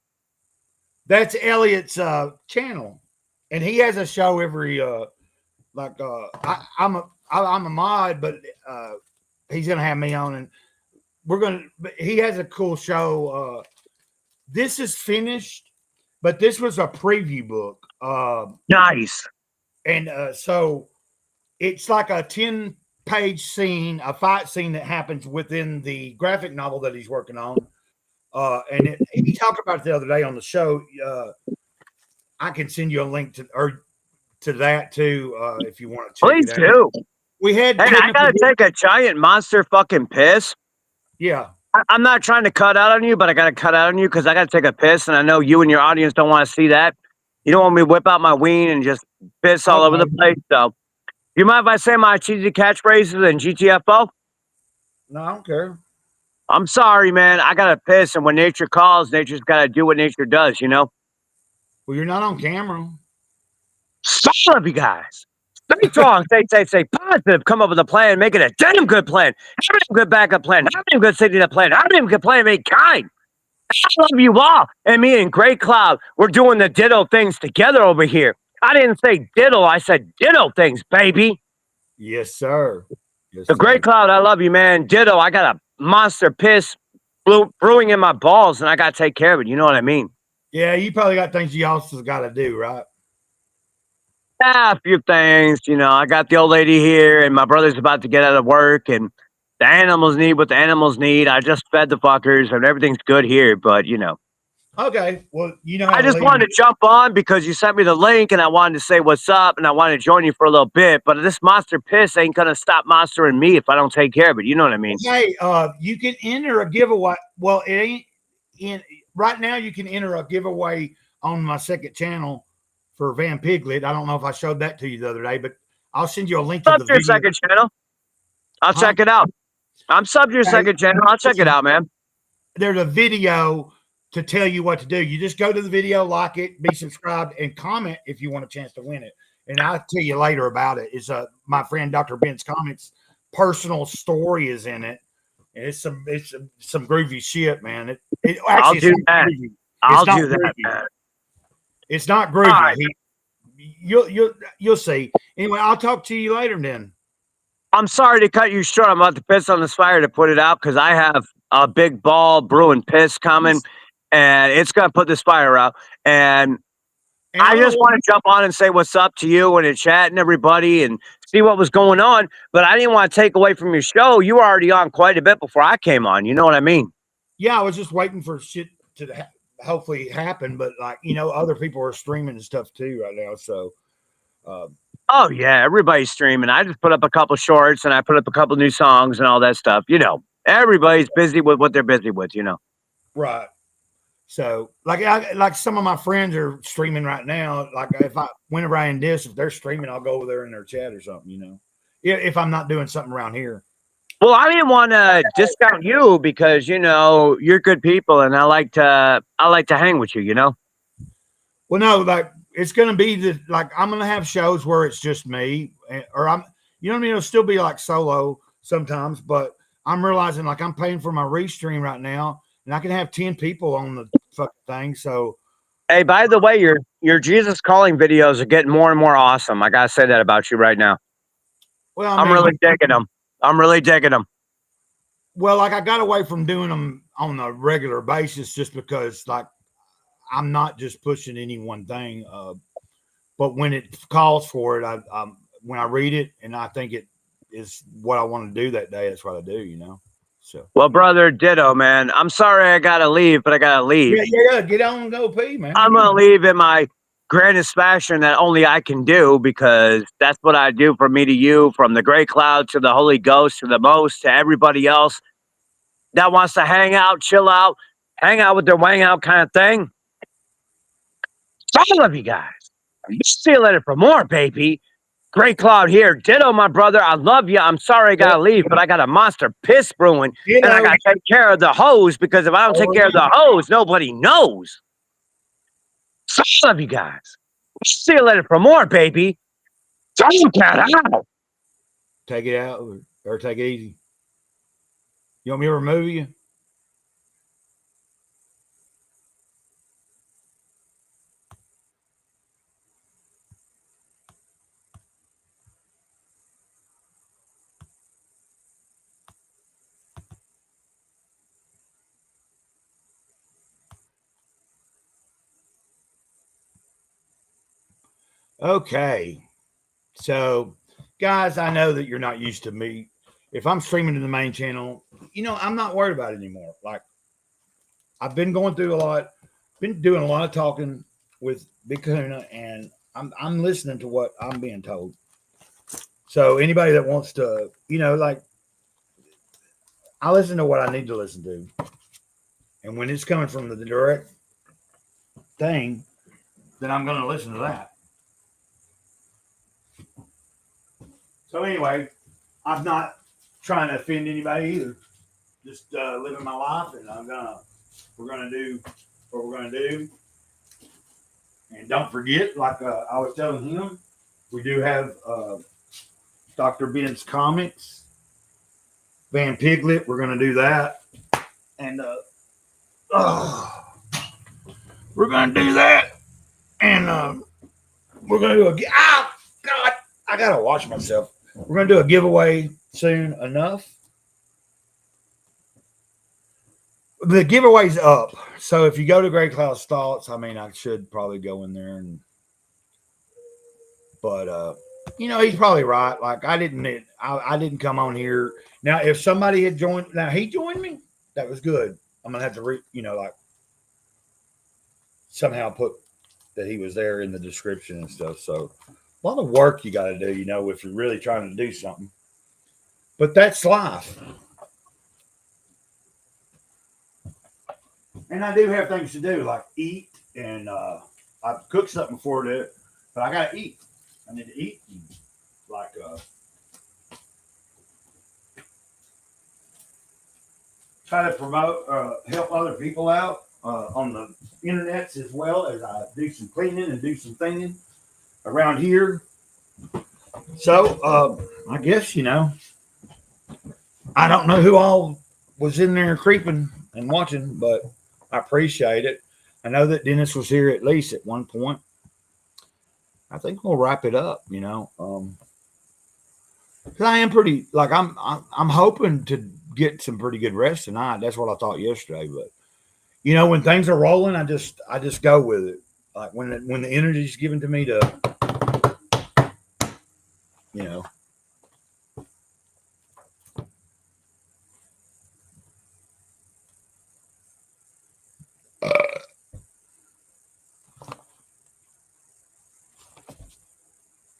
that's Elliot's channel, and he has a show every I'm a mod, but he's gonna have me on, and he has a cool show. This is finished, but this was a preview book. Nice. And so it's like a 10-page scene, a fight scene that happens within the graphic novel that he's working on. And he talked about it the other day on the show. I can send you a link to that too if you want to. Please do. We had. Hey, I gotta take a giant monster fucking piss. Yeah. I'm not trying to cut out on you, but I gotta cut out on you because I gotta take a piss, and I know you and your audience don't want to see that. You don't want me to whip out my ween and just piss all over the place. So, you mind if I say my cheesy catchphrases and GTFO? No, I don't care. I'm sorry, man. I gotta piss, and when nature calls, nature's gotta do what nature does. You know. Well, you're not on camera. Some of you guys. Stay strong, stay positive, come up with a plan, make it a damn good plan. Have a good backup plan, have a good safety net plan, have a good plan, make kind. I love you all. And me and Great Cloud, we're doing the ditto things together over here. I didn't say diddle, I said ditto things, baby. Yes, sir. Yes, The Great Cloud, I love you, man. Ditto, I got a monster piss brewing in my balls, and I got to take care of it. You know what I mean? Yeah, you probably got things you also got to do, right? A few things, you know. I got the old lady here, and my brother's about to get out of work, and the animals need what the animals need. I just fed the fuckers, and everything's good here. But you know, Okay. Well, you know, I just wanted to jump on because you sent me the link, and I wanted to say what's up, and I wanted to join you for a little bit. But this monster piss ain't gonna stop monstering me if I don't take care of it. You know what I mean? Hey, you can enter a giveaway. Well, it ain't in right now. You can enter a giveaway on my second channel for Van Piglet. I don't know if I showed that to you the other day, but I'll send you a link to Sub the to your video. second channel. I'll check it out. I'm sub to your second channel. I'll check it out, man. There's a video to tell you what to do. You just go to the video, like it, be subscribed, and comment if you want a chance to win it. And I'll tell you later about it. It's my friend Dr. Ben's Comics personal story is in it. It's some groovy shit, man. I'll Actually, do that. groovy. I'll not do that, groovy. man. It's not All groovy. right. You'll see. Anyway, I'll talk to you later then. I'm sorry to cut you short. I'm about to piss on this fire to put it out because I have a big ball brewing piss coming, and it's gonna put this fire out. And And I just don't- want to jump on and say what's up to you and to chat and everybody and see what was going on. But I didn't want to take away from your show. You were already on quite a bit before I came on. You know what I mean? yeah, I was just waiting for shit to hopefully happen, but like other people are streaming and stuff too right now. So, Oh yeah, everybody's streaming. I just put up a couple shorts and I put up a couple new songs and all that stuff. Everybody's busy with what they're busy with. right. So, like some of my friends are streaming right now. Like whenever I end this, if they're streaming, I'll go over there in their chat or something. If I'm not doing something around here. Well, I didn't want to discount you because you're good people and I like to hang with you. Well, no, like it's gonna be I'm gonna have shows where it's just me, or I'm, what I mean. It'll still be like solo sometimes, but I'm realizing like I'm paying for my restream right now, and I can have 10 people on the fucking thing. So, Hey, by the way, your Jesus calling videos are getting more and more awesome. I gotta say that about you right now. well, I'm really digging them. I'm really digging them. well, like I got away from doing them on a regular basis just because like I'm not just pushing any one thing. But when it calls for it, when I read it and I think it is what I want to do that day, that's what I do. So, Well, brother, ditto, man. I'm sorry I gotta leave, but I gotta leave. yeah, get on and go pee, man. I'm gonna leave in my grandest fashion that only I can do because that's what I do from me to you, from the gray cloud to the Holy Ghost to the most to everybody else that wants to hang out, chill out, hang out with their wang out kind of thing. All of you guys. See you later for more, baby. Great Cloud here. Ditto, my brother. I love you. I'm sorry I gotta leave, but I got a monster piss brewing, and I gotta take care of the hose because if I don't take care of the hose, nobody knows. So I love you guys. See you later for more, baby. Don't get out. Take it out or take it easy. You want me to remove you? Okay. So, guys, I know that you're not used to me. If I'm streaming to the main channel, I'm not worried about it anymore. Like, I've been going through a lot, been doing a lot of talking with Big Kahuna, and I'm listening to what I'm being told. So, anybody that wants to, I listen to what I need to listen to. And when it's coming from the direct thing, then I'm going to listen to that. So anyway, I'm not trying to offend anybody either. Just living my life, and we're gonna do what we're gonna do. And don't forget, like I was telling him, we do have Dr. Ben's comics, Van Piglet. We're gonna do that, and we're gonna do that, and we're gonna do God, I gotta watch myself. We're going to do a giveaway soon enough. The giveaway's up. So if you go to Great Cloud's Thoughts, I should probably go in there. But he's probably right. Like I didn't come on here. Now, if somebody had joined, he joined me. That was good. I'm going to have to somehow put that he was there in the description and stuff. So, a lot of work you got to do, if you're really trying to do something. But that's life. And I do have things to do, like eat, and I've cooked something before that, but I got to eat. I need to eat, like try to promote, help other people out on the internets as well as I do some cleaning and do some thinging around here. So I guess I don't know who all was in there creeping and watching, but I appreciate it. I know that Dennis was here at least at one point. I think we'll wrap it up, you know. 'Cause I am pretty like I'm hoping to get some pretty good rest tonight. That's what I thought yesterday, but you know, when things are rolling, I just go with it. Like when the energy is given to me to, you know.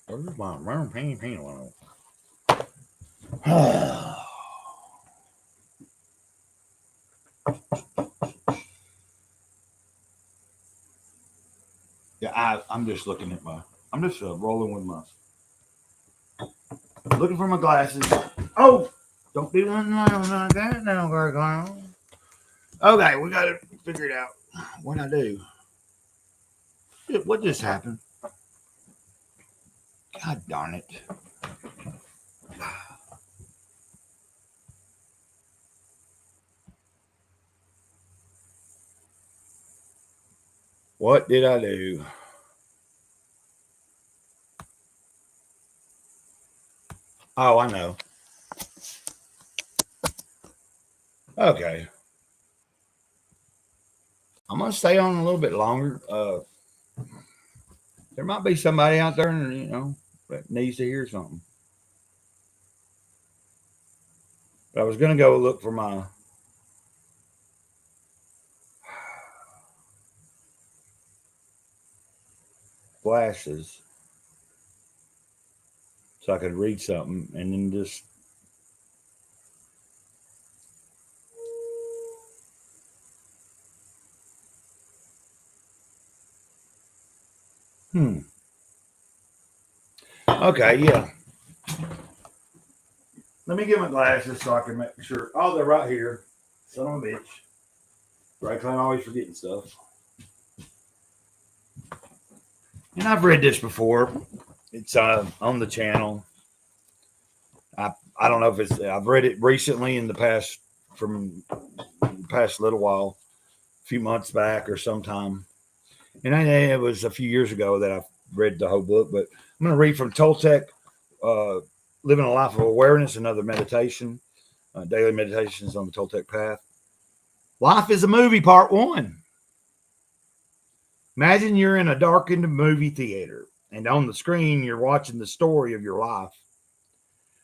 Where's my round pain one? Yeah, I'm just looking at I'm just rolling with looking for my glasses. Oh, don't do nothing like that now, Gargoyle. Okay, we got to figure it out. What'd I do? What just happened? God darn it. What did I do? Oh, I know. Okay. I'm going to stay on a little bit longer. There might be somebody out there, you know, that needs to hear something. But I was going to go look for my glasses so I could read something and then just Okay, yeah. Let me get my glasses so I can make sure. Oh, they're right here. Son of a bitch. Right, I'm always forgetting stuff. And I've read this before. It's on the channel. I don't know if I've read it recently in the past little while, a few months back or sometime. And it was a few years ago that I read the whole book, but I'm going to read from Toltec, Living a Life of Awareness, another meditation, daily meditations on the Toltec path. Life is a movie, part 1. Imagine you're in a darkened movie theater, and on the screen, you're watching the story of your life.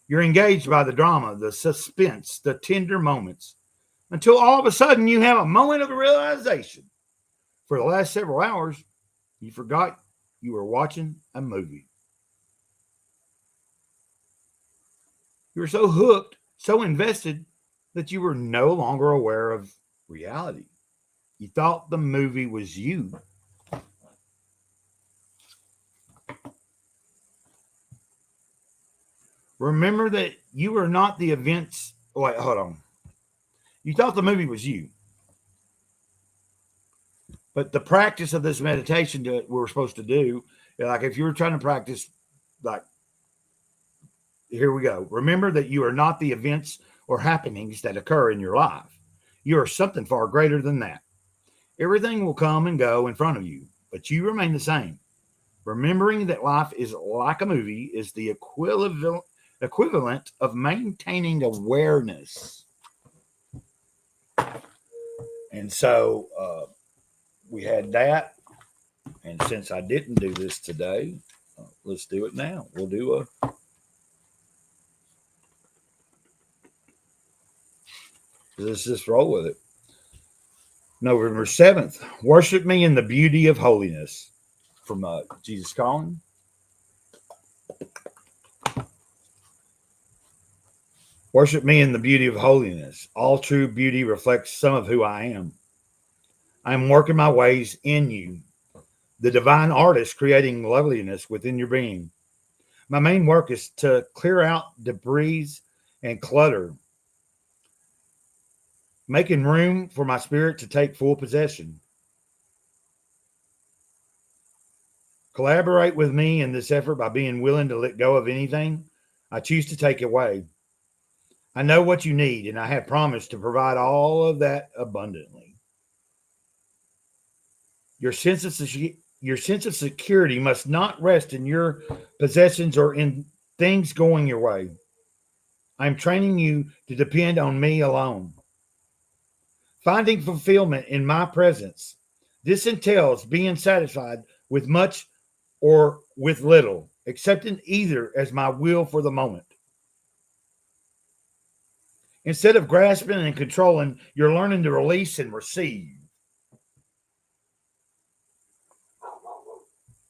You're engaged by the drama, the suspense, the tender moments, until all of a sudden you have a moment of realization. For the last several hours, you forgot you were watching a movie. You were so hooked, so invested, that you were no longer aware of reality. You thought the movie was you. Remember that you were not the events. Wait, hold on. You thought the movie was you. But the practice of this meditation that we're supposed to do, like if you were trying to practice, like, here we go. Remember that you are not the events or happenings that occur in your life. You are something far greater than that. Everything will come and go in front of you, but you remain the same. Remembering that life is like a movie is the equivalent of maintaining awareness. And so we had that. And since I didn't do this today, let's do it now. We'll do let's just roll with it. November 7th, worship me in the beauty of holiness. From Jesus Calling. Worship me in the beauty of holiness. All true beauty reflects some of who I am. I am working my ways in you, the divine artist creating loveliness within your being. My main work is to clear out debris and clutter, making room for my spirit to take full possession. Collaborate with me in this effort by being willing to let go of anything I choose to take away. I know what you need, and I have promised to provide all of that abundantly. Your sense of security must not rest in your possessions or in things going your way. I'm training you to depend on me alone. Finding fulfillment in my presence. This entails being satisfied with much or with little, accepting either as my will for the moment. Instead of grasping and controlling, you're learning to release and receive.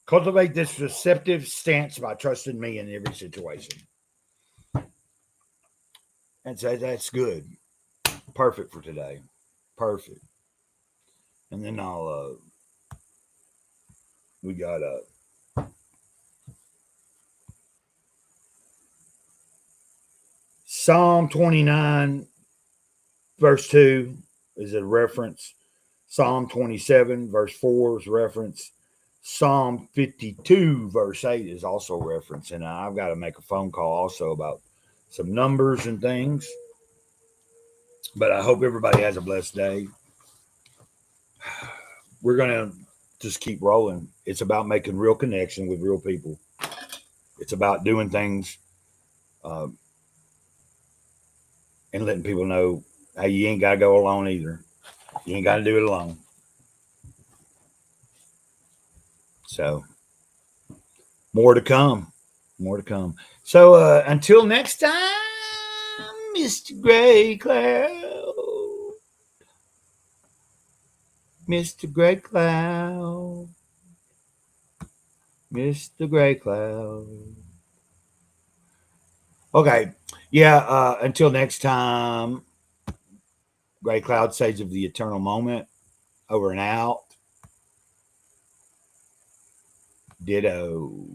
Cultivate this receptive stance by trusting me in every situation. That's good. Perfect for today. Perfect. And then we got Psalm 29 verse 2 is a reference. Psalm 27 verse 4 is a reference. Psalm 52 verse 8 is also a reference. And I've got to make a phone call also about some numbers and things. But I hope everybody has a blessed day. We're going to just keep rolling. It's about making real connection with real people. It's about doing things and letting people know, hey, you ain't got to go alone either. You ain't got to do it alone. So, more to come. More to come. So, until next time, Mr. Gray Cloud. Mr. Gray Cloud. Mr. Gray Cloud. Okay. Yeah, until next time, Gray Cloud Sage of the Eternal Moment. Over and out. Ditto.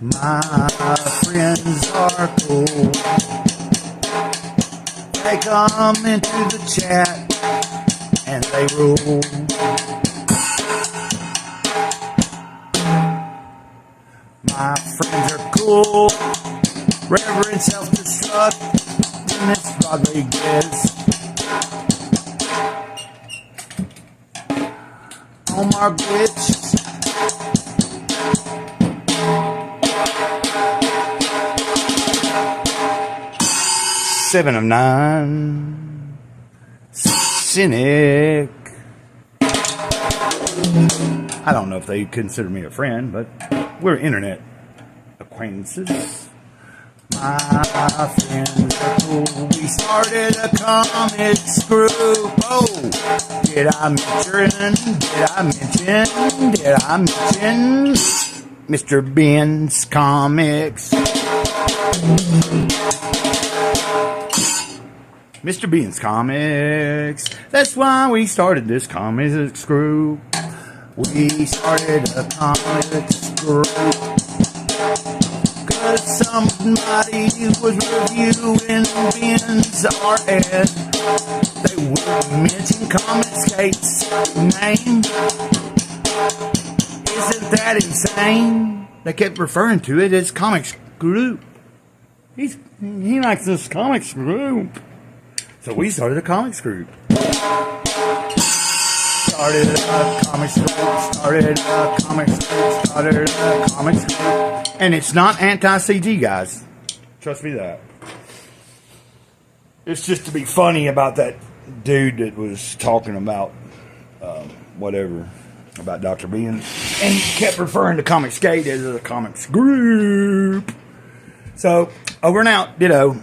My friends are cool. They come into the chat and they rule. My friends are cool. Reverend Self-Destruct, Dennis Rodriguez, Omar Glitch, 7 of 9, Cynic. I don't know if they consider me a friend, but we're internet acquaintances. My friends are cool. We started a comics group. Oh, did I mention Mr. Ben's Comics? Mr. Ben's Comics. That's why we started this comics group. We started a comics group because somebody was reviewing Ben's RS. They would mention Comicsgate's name. Isn't that insane? They kept referring to it as comics group. He likes this comics group. So we started a comics group. Started a comics group. And it's not anti-CG, guys. Trust me that. It's just to be funny about that dude that was talking about whatever, about Dr. Ben. And he kept referring to Comicsgate as a comics group. So, over and out. Ditto.